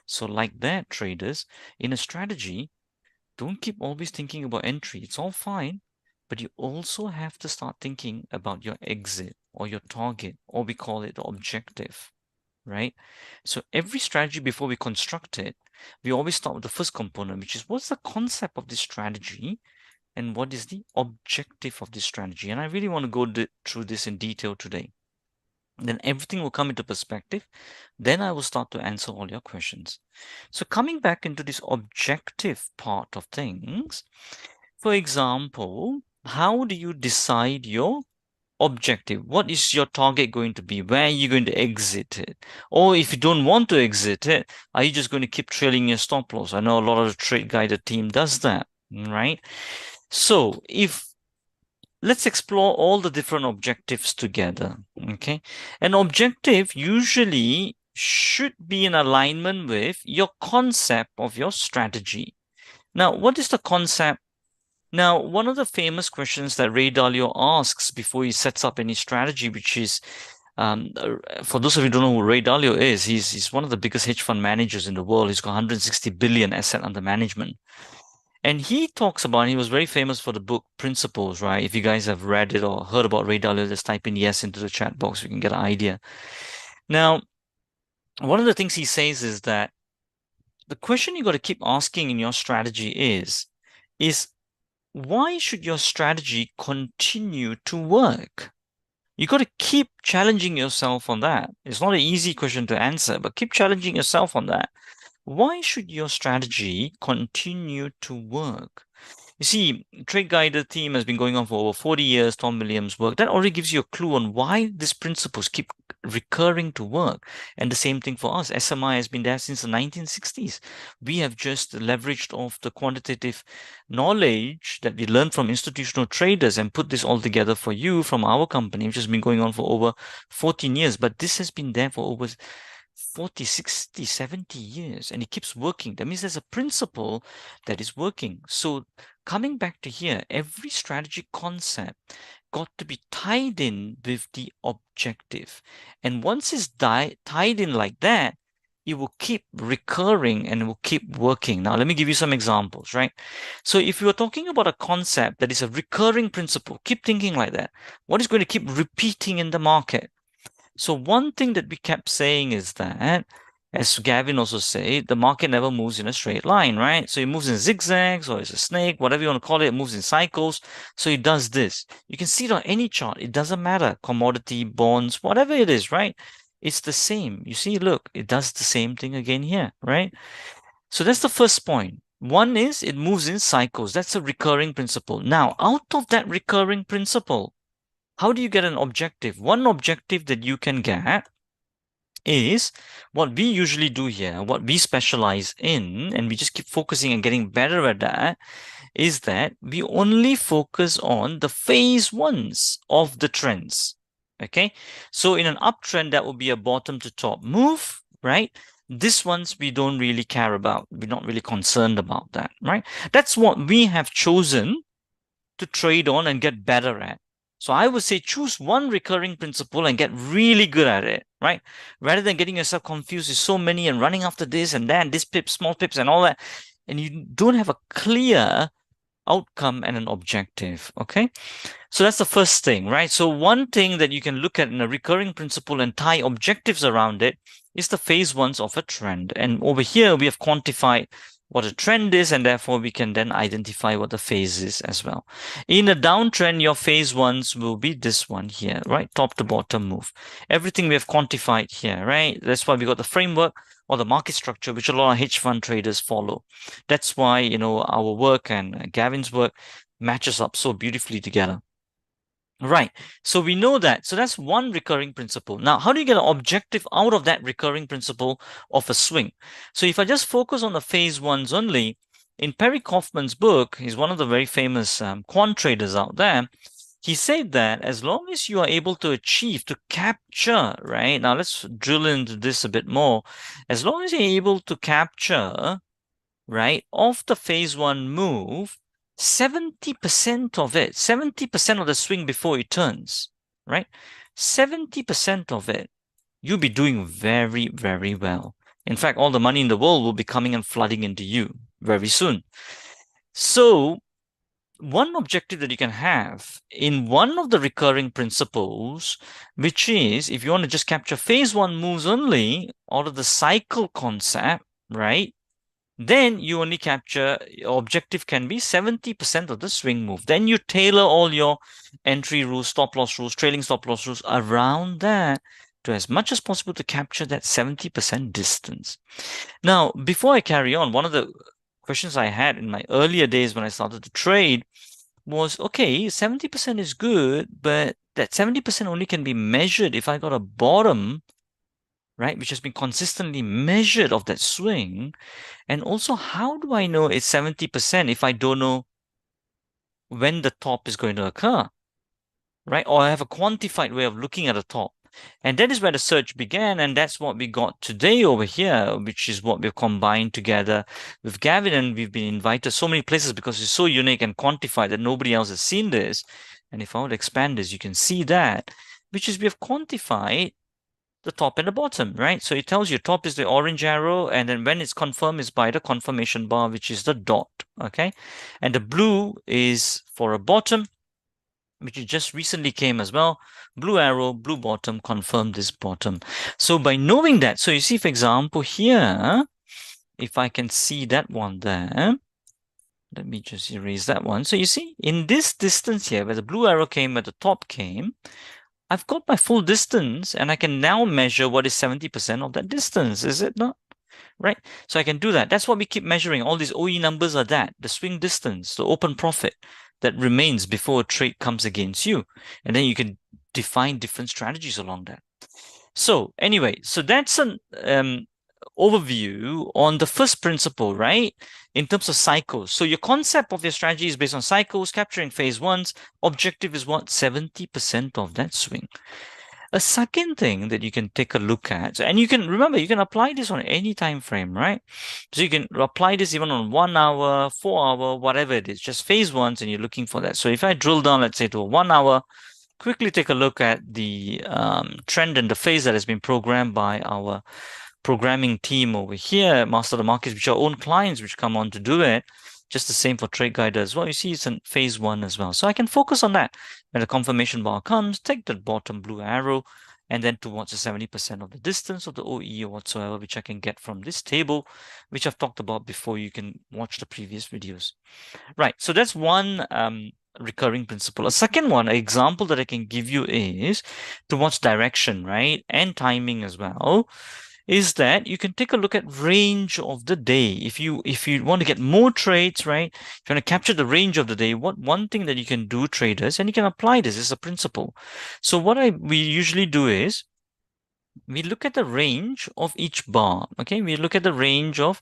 So like that, traders, in a strategy, don't keep always thinking about entry. It's all fine, but you also have to start thinking about your exit or your target, or we call it the objective, right? So every strategy before we construct it, we always start with the first component, which is what's the concept of this strategy and what is the objective of this strategy? And I really want to go through this in detail today. Then everything will come into perspective. Then I will start to answer all your questions. So coming back into this objective part of things, for example, how do you decide your objective? What is your target going to be? Where are you going to exit it? Or if you don't want to exit it, are you just going to keep trailing your stop loss? I know a lot of the trade guided team does that, right? So let's explore all the different objectives together, okay? An objective usually should be in alignment with your concept of your strategy. Now, what is the concept? Now, one of the famous questions that Ray Dalio asks before he sets up any strategy, which is, for those of you who don't know who Ray Dalio is, he's one of the biggest hedge fund managers in the world. He's got 160 billion asset under management. And he talks about, he was very famous for the book Principles, right? If you guys have read it or heard about Ray Dalio, just type in yes into the chat box. We can get an idea. Now, one of the things he says is that the question you got to keep asking in your strategy is why should your strategy continue to work? You got to keep challenging yourself on that. It's not an easy question to answer, but keep challenging yourself on that. Why should your strategy continue to work? You see, Trade Guider team has been going on for over 40 years, Tom Williams' work. That already gives you a clue on why these principles keep recurring to work. And the same thing for us. SMI has been there since the 1960s. We have just leveraged off the quantitative knowledge that we learned from institutional traders and put this all together for you from our company, which has been going on for over 14 years. But this has been there for over 40, 60, 70 years, and it keeps working. That means there's a principle that is working. So coming back to here, every strategy concept got to be tied in with the objective. And once it's tied in like that, it will keep recurring and it will keep working. Now, let me give you some examples, right? So if you are talking about a concept that is a recurring principle, keep thinking like that. What is going to keep repeating in the market? So one thing that we kept saying is that, as Gavin also said, the market never moves in a straight line, right? So it moves in zigzags or it's a snake, whatever you want to call it, it moves in cycles. So it does this. You can see it on any chart. It doesn't matter. Commodity, bonds, whatever it is, right? It's the same. You see, look, it does the same thing again here, right? So that's the first point. One is it moves in cycles. That's a recurring principle. Now, out of that recurring principle, how do you get an objective? One objective that you can get is what we usually do here, what we specialize in, and we just keep focusing and getting better at that, is that we only focus on the phase ones of the trends. Okay, so in an uptrend, that will be a bottom to top move, right? This ones we don't really care about. We're not really concerned about that, right? That's what we have chosen to trade on and get better at. So I would say choose one recurring principle and get really good at it, right? Rather than getting yourself confused with so many and running after this and that, this pip, small pips and all that. And you don't have a clear outcome and an objective, okay? So that's the first thing, right? So one thing that you can look at in a recurring principle and tie objectives around it is the phase ones of a trend. And over here, we have quantified what a trend is, and therefore we can then identify what the phase is as well. In a downtrend, your phase ones will be this one here, right? Top to bottom move. Everything we have quantified here, right? That's why we got the framework or the market structure, which a lot of hedge fund traders follow. That's why, you know, our work and Gavin's work matches up so beautifully together. Right. So we know that. So that's one recurring principle. Now, how do you get an objective out of that recurring principle of a swing? So if I just focus on the phase ones only, in Perry Kaufman's book, he's one of the very famous quant traders out there. He said that as long as you are able to achieve, to capture, right? Now let's drill into this a bit more. As long as you're able to capture, right, of the phase one move, 70% of it, 70% of the swing before it turns, right? 70% of it, you'll be doing very, very well. In fact, all the money in the world will be coming and flooding into you very soon. So one objective that you can have in one of the recurring principles, which is if you want to just capture phase one moves only out of the cycle concept, right? Then you only capture, your objective can be 70% of the swing move. Then you tailor all your entry rules, stop loss rules, trailing stop loss rules around that to as much as possible to capture that 70% distance. Now, before I carry on, one of the questions I had in my earlier days when I started to trade was, okay, 70% is good, but that 70% only can be measured if I got a bottom, right, which has been consistently measured of that swing. And also, how do I know it's 70% if I don't know when the top is going to occur, right? Or I have a quantified way of looking at a top. And that is where the search began, and that's what we got today over here, which is what we've combined together with Gavin, and we've been invited so many places because it's so unique and quantified that nobody else has seen this. And if I would expand this, you can see that, which is we have quantified the top and the bottom, right? So it tells you top is the orange arrow, and then when it's confirmed is by the confirmation bar, which is the dot, okay? And the blue is for a bottom, which just recently came as well. Blue arrow, blue bottom, confirm this bottom. So by knowing that, so you see, for example, here, if I can see that one there, let me just erase that one. So you see, in this distance here, where the blue arrow came, where the top came, I've got my full distance, and I can now measure what is 70% of that distance, is it not? Right? So I can do that. That's what we keep measuring. All these OE numbers are that, the swing distance, the open profit that remains before a trade comes against you. And then you can define different strategies along that. So anyway, so that's an overview on the first principle, right? In terms of cycles. So your concept of your strategy is based on cycles, capturing phase ones. Objective is what? 70% of that swing. A second thing that you can take a look at, and you can remember, you can apply this on any time frame, right? So you can apply this even on 1 hour, 4 hour, whatever it is, just phase ones, and you're looking for that. So if I drill down, let's say to a 1 hour, quickly take a look at the trend and the phase that has been programmed by our programming team over here, MasterTheMarkets, which are own clients which come on to do it. Just the same for Trade Guide as well. You see it's in phase one as well. So I can focus on that. When the confirmation bar comes, take the bottom blue arrow and then towards the 70% of the distance of the OE or whatsoever, which I can get from this table, which I've talked about before. You can watch the previous videos. Right, so that's one recurring principle. A second one, an example that I can give you is towards direction, right? And timing as well. Is that you can take a look at range of the day. If you want to get more trades, right? If you want to capture the range of the day, one thing that you can do, traders, and you can apply this as a principle. So what we usually do is we look at the range of each bar. Okay, we look at the range of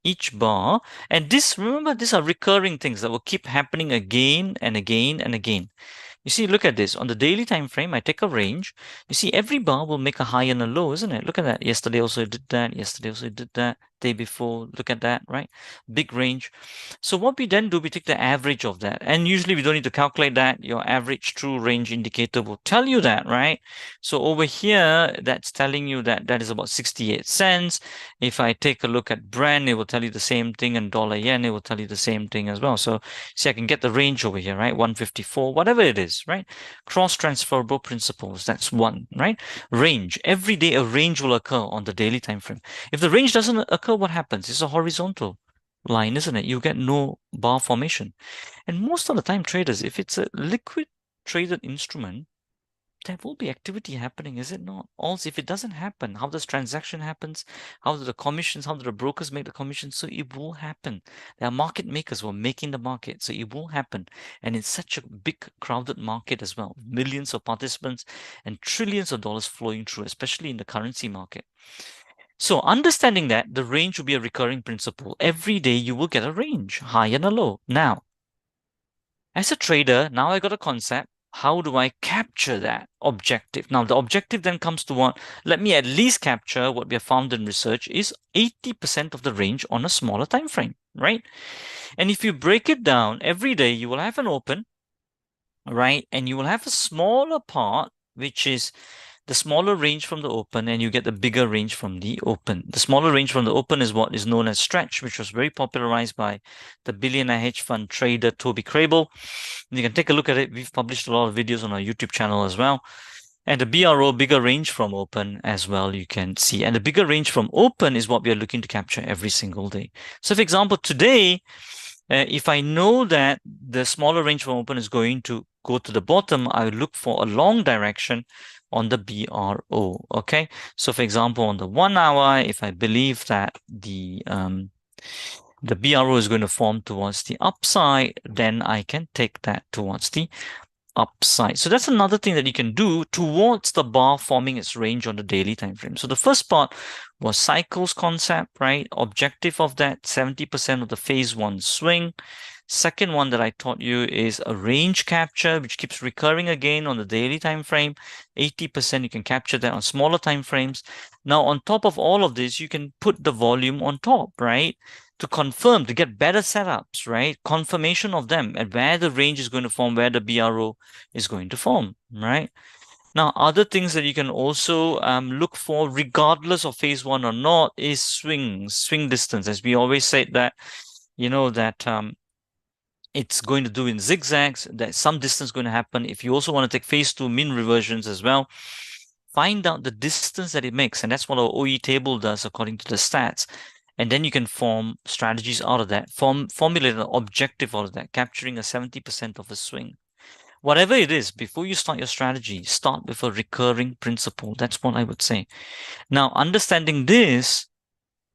each bar, and this, remember, these are recurring things that will keep happening again and again and again. You see, look at this. On the daily time frame, I take a range. You see, every bar will make a high and a low, isn't it? Look at that. Yesterday also it did that. Yesterday also it did that. Day before, look at that, right? Big range. So what we then do, we take the average of that. And usually we don't need to calculate that. Your average true range indicator will tell you that, right? So over here, that's telling you that that is about 68 cents. If I take a look at Brent, it will tell you the same thing, and dollar yen, it will tell you the same thing as well. So see, I can get the range over here, right? 154, whatever it is, right? Cross-transferable principles, that's one, right? Range. Every day a range will occur on the daily time frame. If the range doesn't occur, what happens? It's a horizontal line, isn't it? You get no bar formation. And most of the time, traders, if it's a liquid traded instrument, there will be activity happening, is it not? Also, if it doesn't happen, how does transaction happens? How do the commissions, how do the brokers make the commissions? So it will happen. There are market makers who are making the market, so it will happen. And it's such a big, crowded market as well. Millions of participants and trillions of dollars flowing through, especially in the currency market. So understanding that, the range will be a recurring principle. Every day you will get a range, high and a low. Now, as a trader, now I got a concept. How do I capture that objective? Now, the objective then comes to what? Let me at least capture what we have found in research is 80% of the range on a smaller time frame, right? And if you break it down, every day you will have an open, right? And you will have a smaller part, which is the smaller range from the open, and you get the bigger range from the open. The smaller range from the open is what is known as stretch, which was very popularized by the billionaire hedge fund trader Toby Crable. And you can take a look at it. We've published a lot of videos on our YouTube channel as well. And the BRO, bigger range from open as well, you can see. And the bigger range from open is what we are looking to capture every single day. So for example, today, if I know that the smaller range from open is going to go to the bottom, I would look for a long direction on the BRO, okay? So for example, on the 1 hour, if I believe that the BRO is going to form towards the upside, then I can take that towards the upside. So that's another thing that you can do towards the bar forming its range on the daily time frame. So the first part was cycles concept, right? Objective of that, 70% of the phase one swing. Second one that I taught you is a range capture, which keeps recurring again on the daily time frame. 80% you can capture that on smaller time frames. Now, on top of all of this, you can put the volume on top, right? To confirm, to get better setups, right? Confirmation of them and where the range is going to form, where the BRO is going to form, right? Now, other things that you can also look for, regardless of phase one or not, is swing distance. As we always say that, that it's going to do in zigzags, that some distance going to happen. If you also want to take phase two mean reversions as well, find out the distance that it makes. And that's what our OE table does according to the stats. And then you can form strategies out of that, formulate an objective out of that, capturing a 70% of a swing. Whatever it is, before you start your strategy, start with a recurring principle. That's what I would say. Now, understanding this,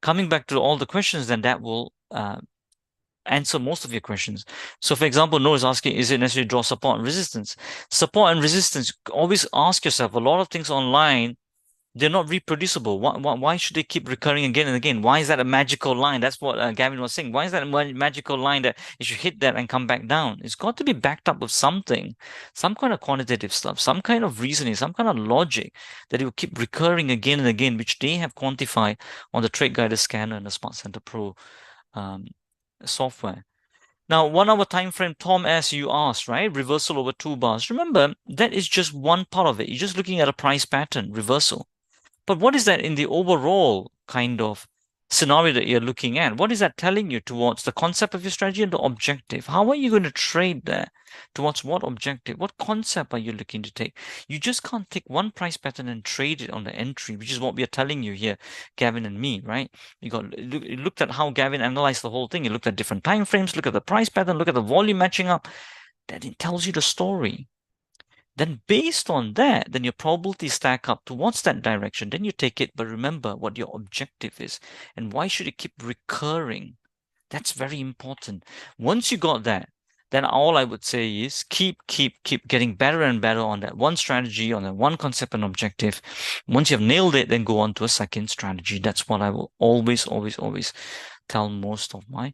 coming back to all the questions, then that will answer most of your questions. So, for example, Noah is asking, is it necessary to draw support and resistance? Support and resistance, always ask yourself, a lot of things online, they're not reproducible. Why should they keep recurring again and again? Why is that a magical line? That's what Gavin was saying. Why is that a magical line that you should hit that and come back down? It's got to be backed up with something, some kind of quantitative stuff, some kind of reasoning, some kind of logic that it will keep recurring again and again, which they have quantified on the Trade Guider Scanner and the Smart Center Pro software. Now, 1 hour time frame, Tom, as you asked, right? Reversal over 2 bars. Remember, that is just one part of it. You're just looking at a price pattern, reversal. But what is that in the overall kind of scenario that you're looking at? What is that telling you towards the concept of your strategy and the objective? How are you going to trade there? Towards what objective? What concept are you looking to take? You just can't take one price pattern and trade it on the entry, which is what we are telling you here, Gavin and me, right? You looked at how Gavin analyzed the whole thing. You looked at different time frames, look at the price pattern, look at the volume matching up. That it tells you the story. Then based on that, then your probabilities stack up towards that direction. Then you take it, but remember what your objective is and why should it keep recurring? That's very important. Once you got that, then all I would say is keep getting better and better on that one strategy, on that one concept and objective. Once you've nailed it, then go on to a second strategy. That's what I will always tell most of my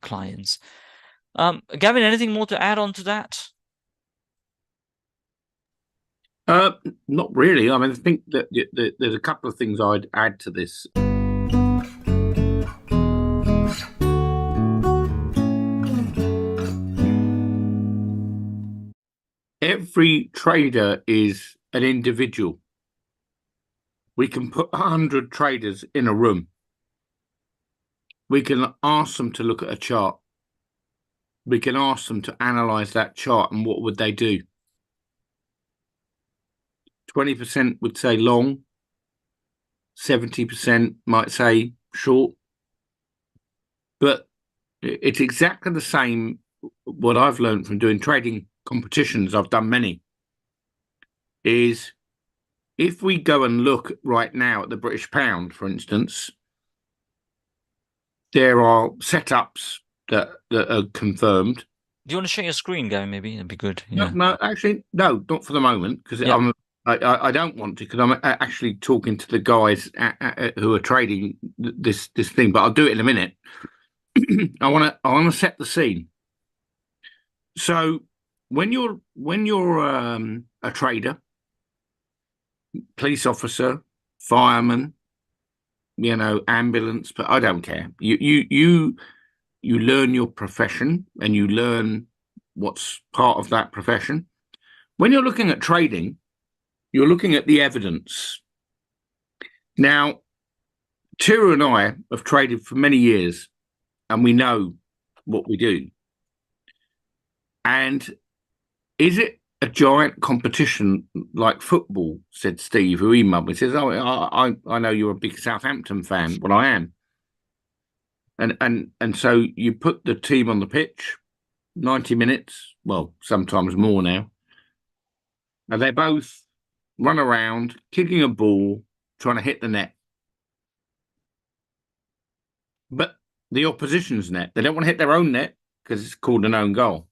clients. Gavin, anything more to add on to that? Not really. I mean, I think that there's a couple of things I'd add to this. Every trader is an individual. We can put 100 traders in a room. We can ask them to look at a chart. We can ask them to analyze that chart and what would they do? 20% would say long, 70% might say short. But it's exactly the same, what I've learned from doing trading competitions, I've done many, is if we go and look right now at the British pound, for instance, there are setups that are confirmed. Do you want to share your screen, Gavin? Maybe that'd be good. Yeah. No, actually, no, not for the moment, because I don't want to, because I'm actually talking to the guys who are trading this thing. But I'll do it in a minute. I want to set the scene. So when you're a trader, police officer, fireman, ambulance, but I don't care. You learn your profession and you learn what's part of that profession. When you're looking at trading, you're looking at the evidence. Now, Tira and I have traded for many years, and we know what we do. And is it a giant competition like football? Said Steve, who emailed me. He says, "Oh, I know you're a big Southampton fan." Well, I am. And so you put the team on the pitch, 90 minutes, well, sometimes more now, and they both run around kicking a ball, trying to hit the net. But the opposition's net, they don't want to hit their own net because it's called an own goal.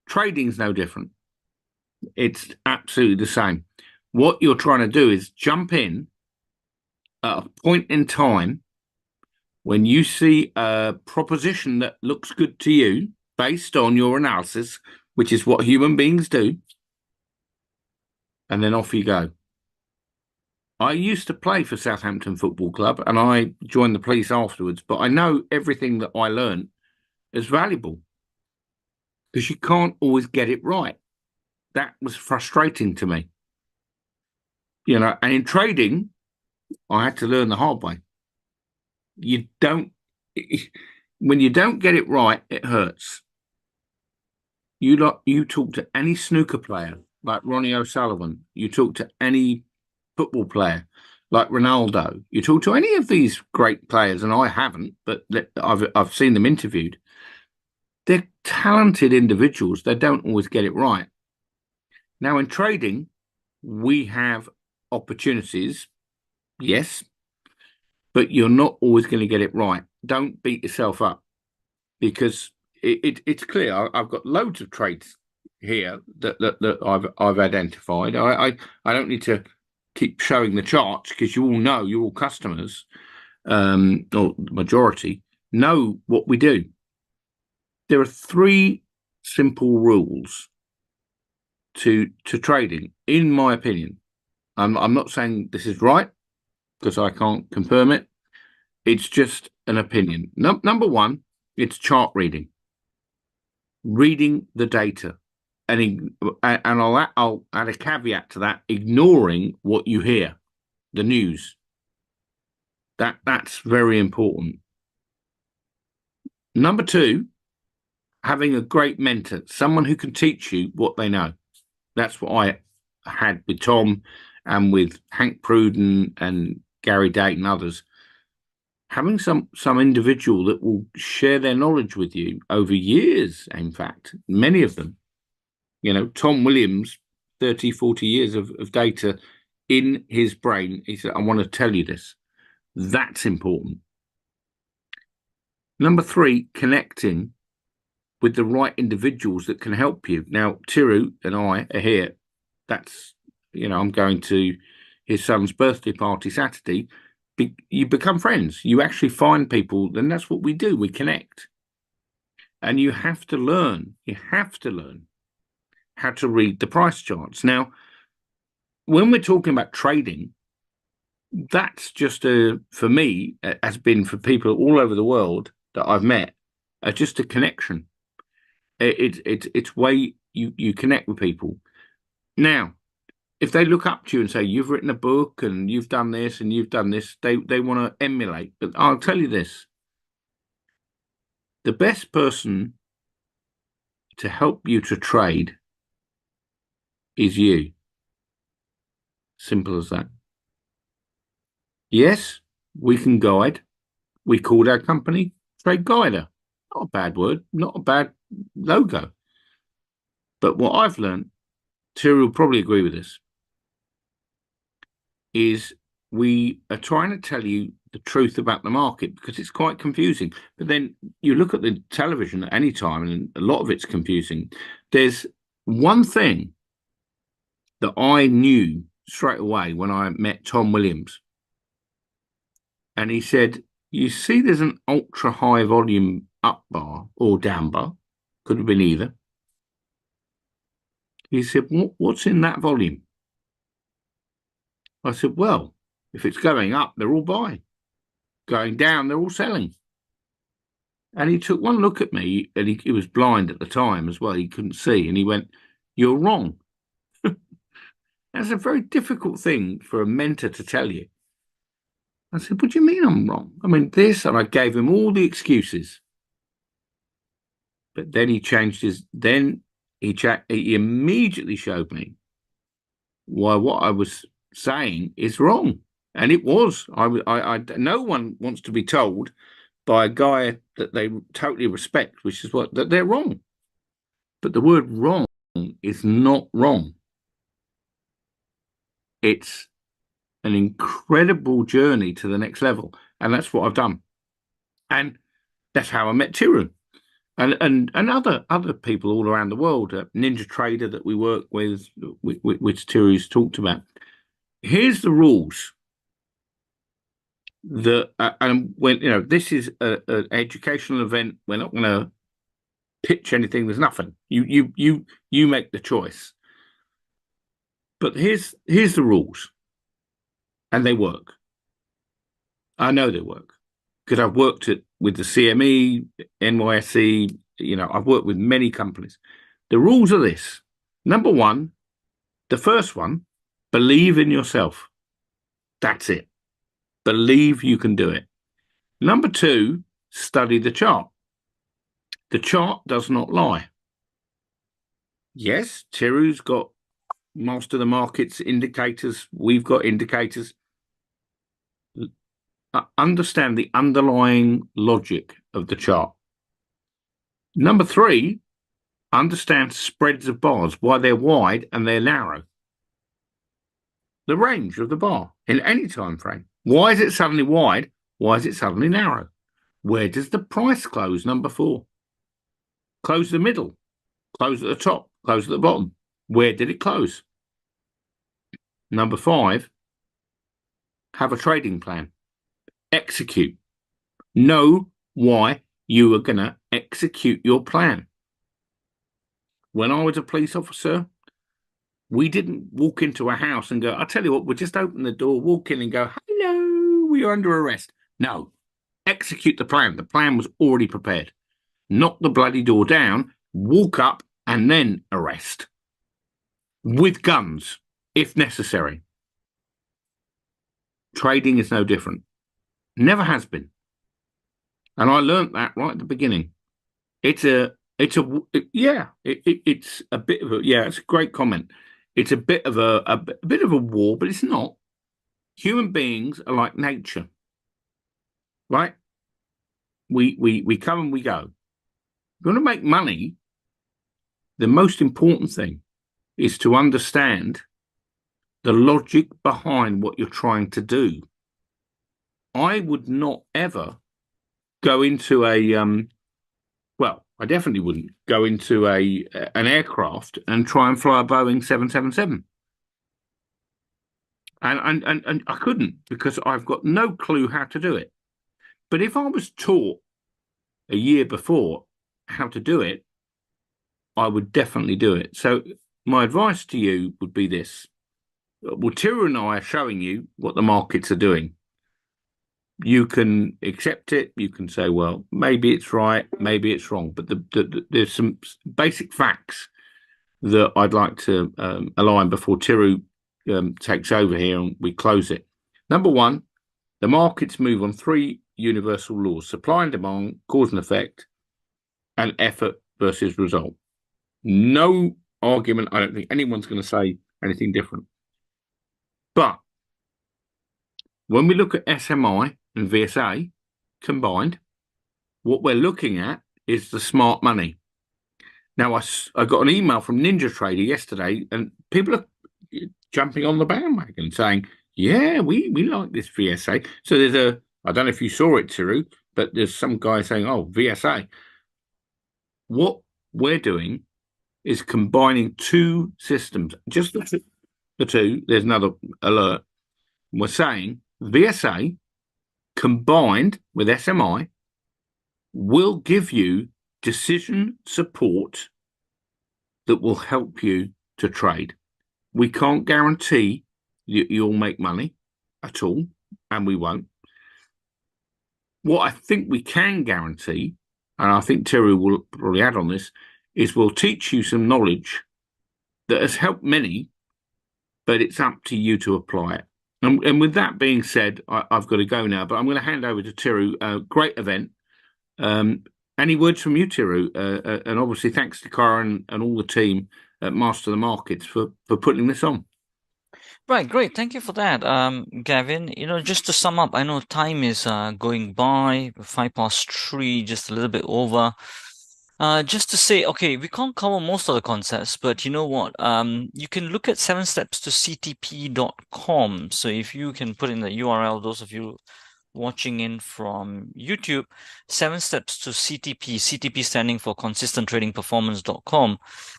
Trading's no different. It's absolutely the same. What you're trying to do is jump in at a point in time When you see a proposition that looks good to you based on your analysis, which is what human beings do, and then off you go. I used to play for Southampton Football Club and I joined the police afterwards, but I know everything that I learned is valuable because you can't always get it right. That was frustrating to me. You know, and in trading, I had to learn the hard way. When you don't get it right, it hurts. You talk to any snooker player like Ronnie O'Sullivan, you talk to any football player like Ronaldo, you talk to any of these great players, and I haven't, but I've seen them interviewed. They're talented individuals. They don't always get it right. Now, in trading, we have opportunities, yes, but you're not always going to get it right. Don't beat yourself up, because it's clear. I've got loads of trades here that I've identified. I don't need to keep showing the charts because you all know, you're all customers, or the majority know what we do. There are 3 simple rules to trading, in my opinion. I'm not saying this is right because I can't confirm it. It's just an opinion. Number 1, it's chart reading. Reading the data, and I'll add a caveat to that: ignoring what you hear, the news. That's very important. Number 2, having a great mentor, someone who can teach you what they know. That's what I had with Tom and with Hank Pruden and Gary Date and others. Having some individual that will share their knowledge with you over years, in fact, many of them. You know, Tom Williams, 30, 40 years of data in his brain. He said, I want to tell you this. That's important. Number 3, connecting with the right individuals that can help you. Now, Tiru and I are here. That's, you know, I'm going to his son's birthday party Saturday. You become friends. You actually find people, and that's what we do. We connect. And you have to learn. You have to learn how to read the price charts. Now, when we're talking about trading, that's just for me, has been for people all over the world that I've met, just a connection. It's way you connect with people. Now, if they look up to you and say, you've written a book and you've done this and you've done this, they want to emulate. But I'll tell you this, the best person to help you to trade is you. Simple as that. Yes, we can guide. We called our company Trade Guider. Not a bad word, not a bad logo. But what I've learned, Terry will probably agree with this, is we are trying to tell you the truth about the market because it's quite confusing. But then you look at the television at any time and a lot of it's confusing. There's one thing that I knew straight away when I met Tom Williams. And he said, you see there's an ultra high volume up bar or down bar. Could have been either. He said, what's in that volume? I said, well, if it's going up, they're all buying. Going down, they're all selling. And he took one look at me, and he was blind at the time as well. He couldn't see. And he went, you're wrong. That's a very difficult thing for a mentor to tell you. I said, what do you mean I'm wrong? I mean, this, and I gave him all the excuses. But then he changed he immediately showed me why what I was saying is wrong. And it was. No one wants to be told by a guy that they totally respect, which is that they're wrong. But the word wrong is not wrong. It's an incredible journey to the next level. And that's what I've done. And that's how I met Tiru. And other people all around the world, Ninja Trader that we work with, which Tiru's talked about. Here's the rules. and when this is an educational event, we're not going to pitch anything. There's nothing. You make the choice. But here's the rules, and they work. I know they work because I've worked with the CME, NYSE. I've worked with many companies. The rules are this: number one, the first one, believe in yourself. That's it. Believe you can do it. Number two, study the chart. The chart does not lie. Yes, Tiru's got MasterTheMarkets indicators. We've got indicators. Understand the underlying logic of the chart. Number three, understand spreads of bars, why they're wide and they're narrow. The range of the bar in any time frame. Why is it suddenly wide? Why is it suddenly narrow? Where does the price close? Number four. Close the middle, close at the top, close at the bottom. Where did it close? Number five, have a trading plan. Execute. Know why you are going to execute your plan. When I was a police officer, we didn't walk into a house and go, I'll tell you what, we'll just open the door, walk in and go, hello, we are under arrest. No, execute the plan. The plan was already prepared. Knock the bloody door down, walk up, and then arrest. With guns, if necessary. Trading is no different. Never has been. And I learned that right at the beginning. It's a bit of it's a great comment. It's a bit of a bit of a war, but it's not. Human beings are like nature, right? We come and we go. If you want to make money, the most important thing is to understand the logic behind what you're trying to do. I would not ever go into I definitely wouldn't go into an aircraft and try and fly a Boeing 777. And I couldn't because I've got no clue how to do it. But if I was taught a year before how to do it, I would definitely do it. So my advice to you would be this. Well, Tiru and I are showing you what the markets are doing. You can accept it. You can say, well, maybe it's right, maybe it's wrong. But there's some basic facts that I'd like to align before Tiru takes over here and we close it. Number one, the markets move on three universal laws: supply and demand, cause and effect, and effort versus result. No argument. I don't think anyone's going to say anything different. But when we look at SMI and VSA combined, what we're looking at is the smart money. Now, I got an email from Ninja Trader yesterday, and people are jumping on the bandwagon saying, yeah, we like this VSA. So there's I don't know if you saw it, Tiru, but there's some guy saying, oh, VSA. What we're doing is combining two systems. Just the two, there's another alert. We're saying VSA combined with SMI will give you decision support that will help you to trade. We can't guarantee you'll make money at all, and we won't. What I think we can guarantee, and I think Tiru will probably add on this, is we'll teach you some knowledge that has helped many, but it's up to you to apply it. And with that being said, I've got to go now, but I'm going to hand over to Tiru. Great event. Any words from you, Tiru? And obviously, thanks to Karen and all the team at MasterTheMarkets for putting this on. Right, great. Thank you for that, Gavin. Just to sum up, I know time is going by, 3:05, just a little bit over. Just to say, okay, we can't cover most of the concepts, but you know what? You can look at 7stepstoctp.com. So if you can put in the URL, those of you watching in from YouTube, 7 steps to CTP standing for consistenttradingperformance.com.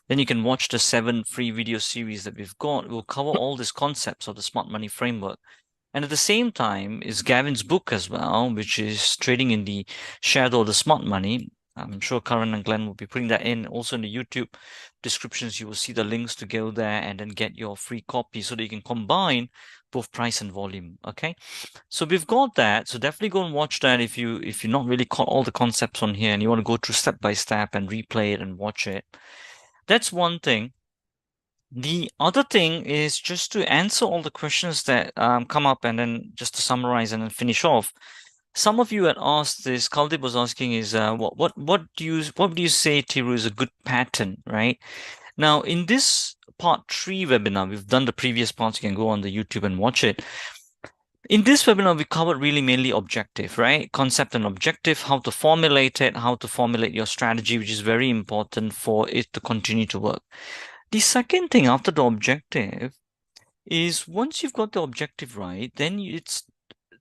Then you can watch the 7 free video series that we've got. We'll cover all these concepts of the smart money framework. And at the same time is Gavin's book as well, which is Trading in the Shadow of the Smart Money. I'm sure Karan and Glenn will be putting that in. Also in the YouTube descriptions, you will see the links to go there and then get your free copy so that you can combine both price and volume. Okay, so we've got that. So definitely go and watch that if you're not really caught all the concepts on here and you want to go through step by step and replay it and watch it. That's one thing. The other thing is just to answer all the questions that come up, and then just to summarize and then finish off. Some of you had asked this. Kaldeep was asking is what do you say, Thiru, is a good pattern, right? Now in this part 3 webinar, we've done the previous parts. You can go on the YouTube and watch it. In this webinar, we covered really mainly objective, right? Concept and objective, how to formulate it, how to formulate your strategy, which is very important for it to continue to work. The second thing after the objective is once you've got the objective right, then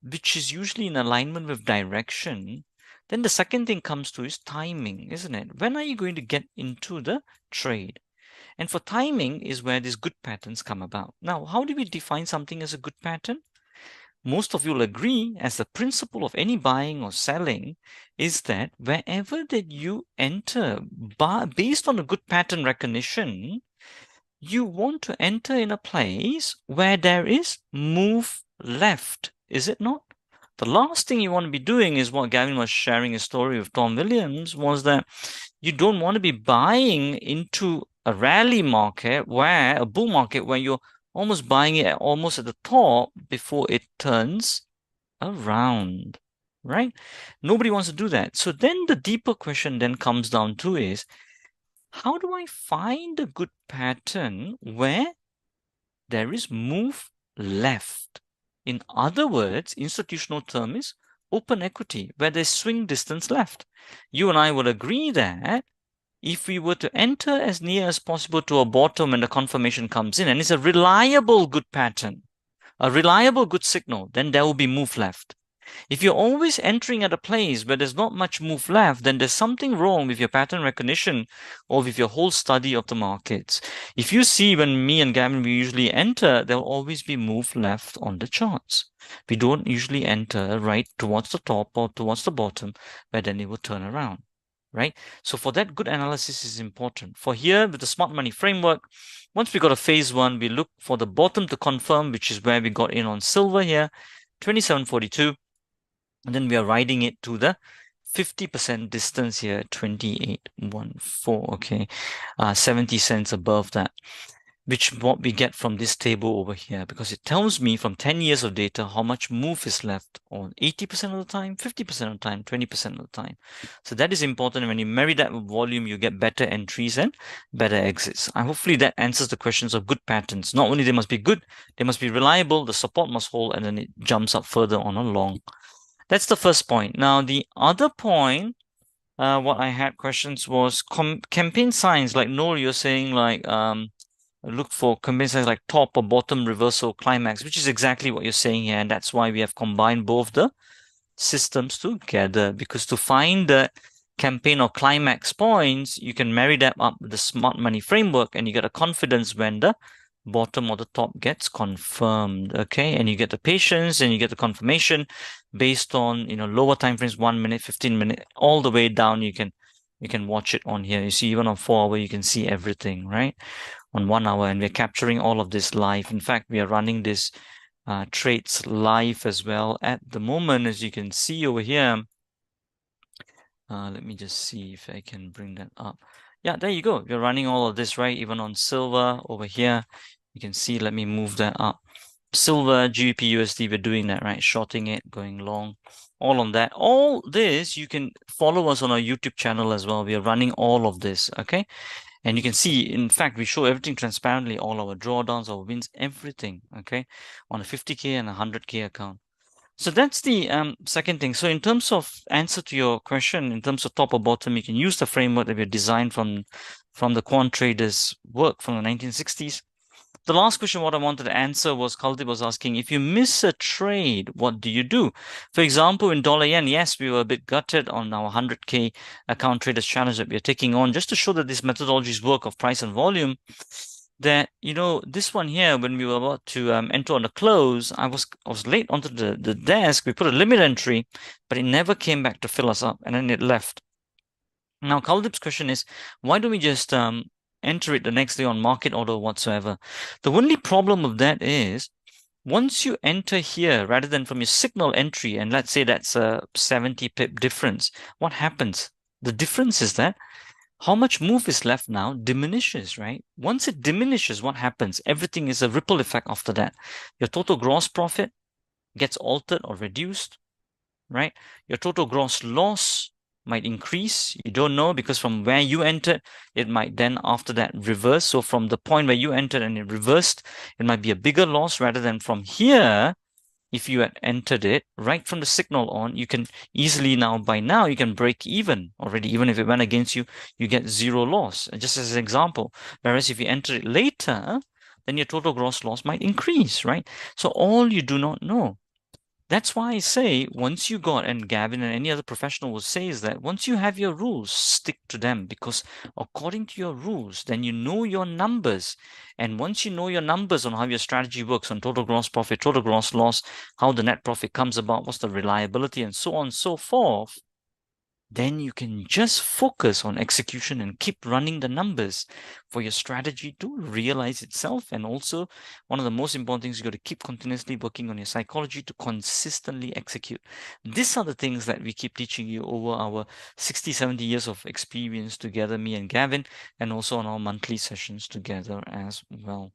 which is usually in alignment with direction, then the second thing comes to is timing, isn't it? When are you going to get into the trade? And for timing is where these good patterns come about. Now, how do we define something as a good pattern? Most of you will agree, as the principle of any buying or selling is that wherever that you enter, based on a good pattern recognition, you want to enter in a place where there is move left, is it not? The last thing you want to be doing is what Gavin was sharing his story with Tom Williams, was that you don't want to be buying into a rally market a bull market where you're almost buying it almost at the top before it turns around, right? Nobody wants to do that. So then the deeper question then comes down to is, how do I find a good pattern where there is move left? In other words, institutional term is open equity, where there's swing distance left. You and I will agree that if we were to enter as near as possible to a bottom when the confirmation comes in, and it's a reliable good pattern, a reliable good signal, then there will be move left. If you're always entering at a place where there's not much move left, then there's something wrong with your pattern recognition or with your whole study of the markets. If you see when me and Gavin, we usually enter, there'll always be move left on the charts. We don't usually enter right towards the top or towards the bottom, where then it will turn around, right? So for that, good analysis is important. For here, with the smart money framework, once we got a phase 1, we look for the bottom to confirm, which is where we got in on silver here, 27.42. And then we are riding it to the 50% distance here, 28.14, okay, 70 cents above that, which what we get from this table over here, because it tells me from 10 years of data how much move is left on 80% of the time, 50% of the time, 20% of the time. So that is important. When you marry that with volume, you get better entries and better exits. Hopefully that answers the questions of good patterns. Not only they must be good, they must be reliable, the support must hold, and then it jumps up further on a long. That's the first point. Now, the other point, what I had questions was campaign signs. Like Noel, you're saying like look for campaign signs like top or bottom, reversal, climax, which is exactly what you're saying here. And that's why we have combined both the systems together, because to find the campaign or climax points, you can marry that up with the smart money framework and you get a confidence when the bottom or the top gets confirmed, okay? And you get the patience and you get the confirmation based on, lower time frames, 1 minute, 15 minutes, all the way down. You can watch it on here. You see, even on 4 hour, you can see everything, right? On 1 hour, and we're capturing all of this live. In fact, we are running this trades live as well at the moment, as you can see over here. Let me just see if I can bring that up. Yeah, there you go. We're running all of this, right? Even on silver over here. You can see, let me move that up. Silver, GBP, USD, we're doing that, right? Shorting it, going long, all on that. All this, you can follow us on our YouTube channel as well. We are running all of this, okay? And you can see, in fact, we show everything transparently, all our drawdowns, our wins, everything, okay? On a 50K and a 100K account. So that's the second thing. So in terms of answer to your question, in terms of top or bottom, you can use the framework that we designed from the quant traders' work from the 1960s. The last question, what I wanted to answer was, Kaldeep was asking, if you miss a trade, what do you do? For example, in dollar yen, yes, we were a bit gutted on our 100K account traders challenge that we are taking on, just to show that these methodologies work of price and volume. that, you know, this one here, when we were about to enter on the close, I was late onto the desk. We put a limit entry, but it never came back to fill us up, and then it left. Now, Kaldip's question is, why don't we just enter it the next day on market order whatsoever? The only problem with that is, once you enter here, rather than from your signal entry, and let's say that's a 70 pip difference, what happens? The difference is that how much move is left now diminishes, right? Once it diminishes, what happens? Everything is a ripple effect after that. Your total gross profit gets altered or reduced, right? Your total gross loss might increase. You don't know, because from where you entered, it might then after that reverse. So from the point where you entered and it reversed, it might be a bigger loss, rather than from here. If you had entered it right from the signal on, you can easily by now, you can break even already. Even if it went against you, you get zero loss, just as an example. Whereas if you enter it later, then your total gross loss might increase, right? So all you do not know. That's why I say, once you got, and Gavin and any other professional will say, is that once you have your rules, stick to them, because according to your rules, then you know your numbers. And once you know your numbers on how your strategy works on total gross profit, total gross loss, how the net profit comes about, what's the reliability, and so on and so forth, then you can just focus on execution and keep running the numbers for your strategy to realize itself. And also, one of the most important things, you got to keep continuously working on your psychology to consistently execute. These are the things that we keep teaching you over our 60, 70 years of experience together, me and Gavin, and also on our monthly sessions together as well.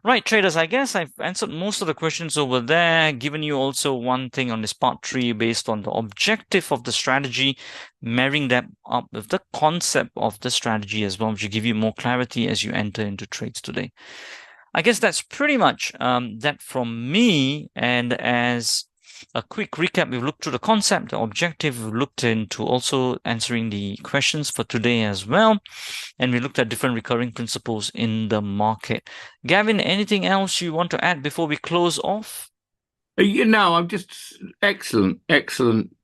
Right, traders, I guess I've answered most of the questions over there, given you also one thing on this part 3 based on the objective of the strategy, marrying that up with the concept of the strategy as well, which will give you more clarity as you enter into trades today. I guess that's pretty much that from me. And as a quick recap, we've looked through the concept, the objective, we've looked into also answering the questions for today as well. And we looked at different recurring principles in the market. Gavin, anything else you want to add before we close off? You know, I'm just excellent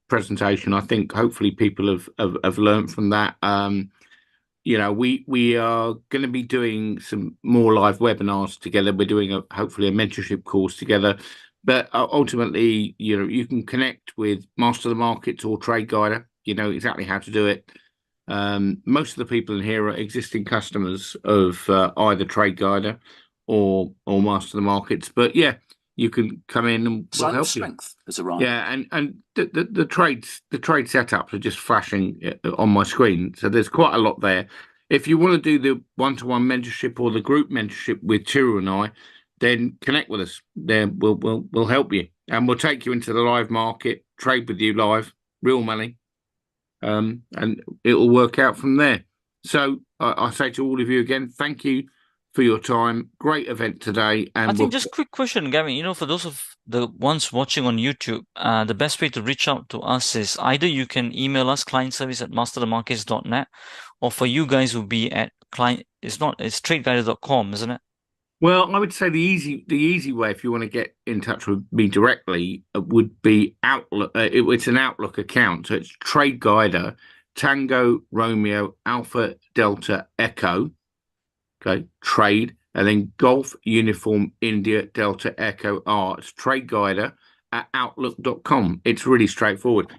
presentation. I think hopefully people have learned from that. You know, we are going to be doing some more live webinars together. We're doing hopefully a mentorship course together. But ultimately, you know, you can connect with Master the Markets or Trade Guider. You know exactly how to do it. Most of the people in here are existing customers of either Trade Guider or Master the Markets. But yeah, you can come in and we'll help strength has arrived. Yeah, and the trade setups are just flashing on my screen, so there's quite a lot there. If you want to do the one-to-one mentorship or the group mentorship with Tiru and I, then connect with us. Then we'll help you, and we'll take you into the live market, trade with you live, real money, and it'll work out from there. So I say to all of you again, thank you for your time. Great event today. And I think just quick question, Gavin, you know, for those of the ones watching on YouTube, the best way to reach out to us is either you can email us, clientservice@masterthemarkets.net, or for you guys who be at it's tradeguider.com, isn't it? Well, I would say the easy way, if you want to get in touch with me directly, would be Outlook. It's an Outlook account, so it's Trade Guider, Tango Romeo Alpha Delta Echo. Okay, Trade, and then Golf Uniform India Delta Echo R. It's Trade Guider at outlook.com. It's really straightforward.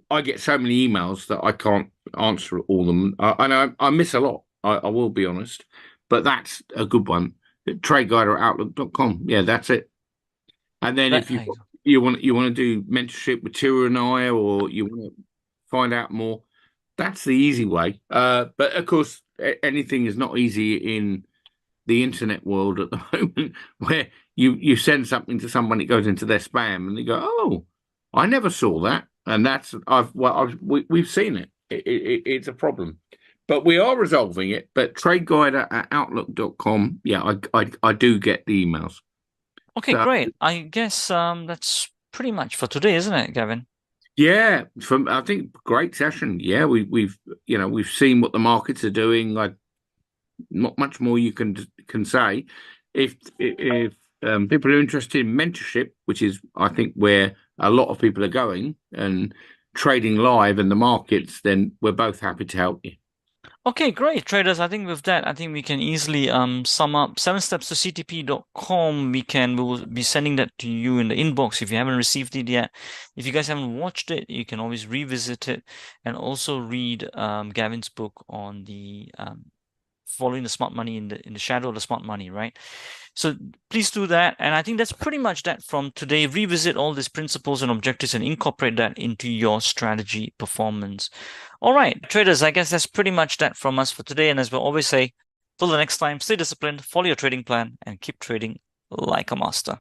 I get so many emails that I can't answer all of them, and I miss a lot. I will be honest, but that's a good one. Trade Guider at outlook.com. Yeah, that's it. And then if you want to do mentorship with Tira and I, or you want to find out more, that's the easy way. But of course, anything is not easy in the internet world at the moment, where you send something to someone, it goes into their spam, and they go, "Oh, I never saw that," and that's we've seen it. It's a problem, but we are resolving it. But TradeGuider at outlook.com. Yeah, I do get the emails. Okay, great. I guess that's pretty much for today, isn't it, Gavin? Yeah, I think great session. Yeah, we've seen what the markets are doing. Not much more you can say. If people are interested in mentorship, which is I think where a lot of people are going, and trading live in the markets, then we're both happy to help you. Okay, great, traders. I think with that, I think we can easily sum up 7stepstoctp.com. We will be sending that to you in the inbox if you haven't received it yet. If you guys haven't watched it, you can always revisit it and also read Gavin's book on the following the smart money in the shadow of the smart money, right? So please do that. And I think that's pretty much that from today. Revisit all these principles and objectives and incorporate that into your strategy performance. All right, traders, I guess that's pretty much that from us for today. And as we always say, till the next time, stay disciplined, follow your trading plan, and keep trading like a master.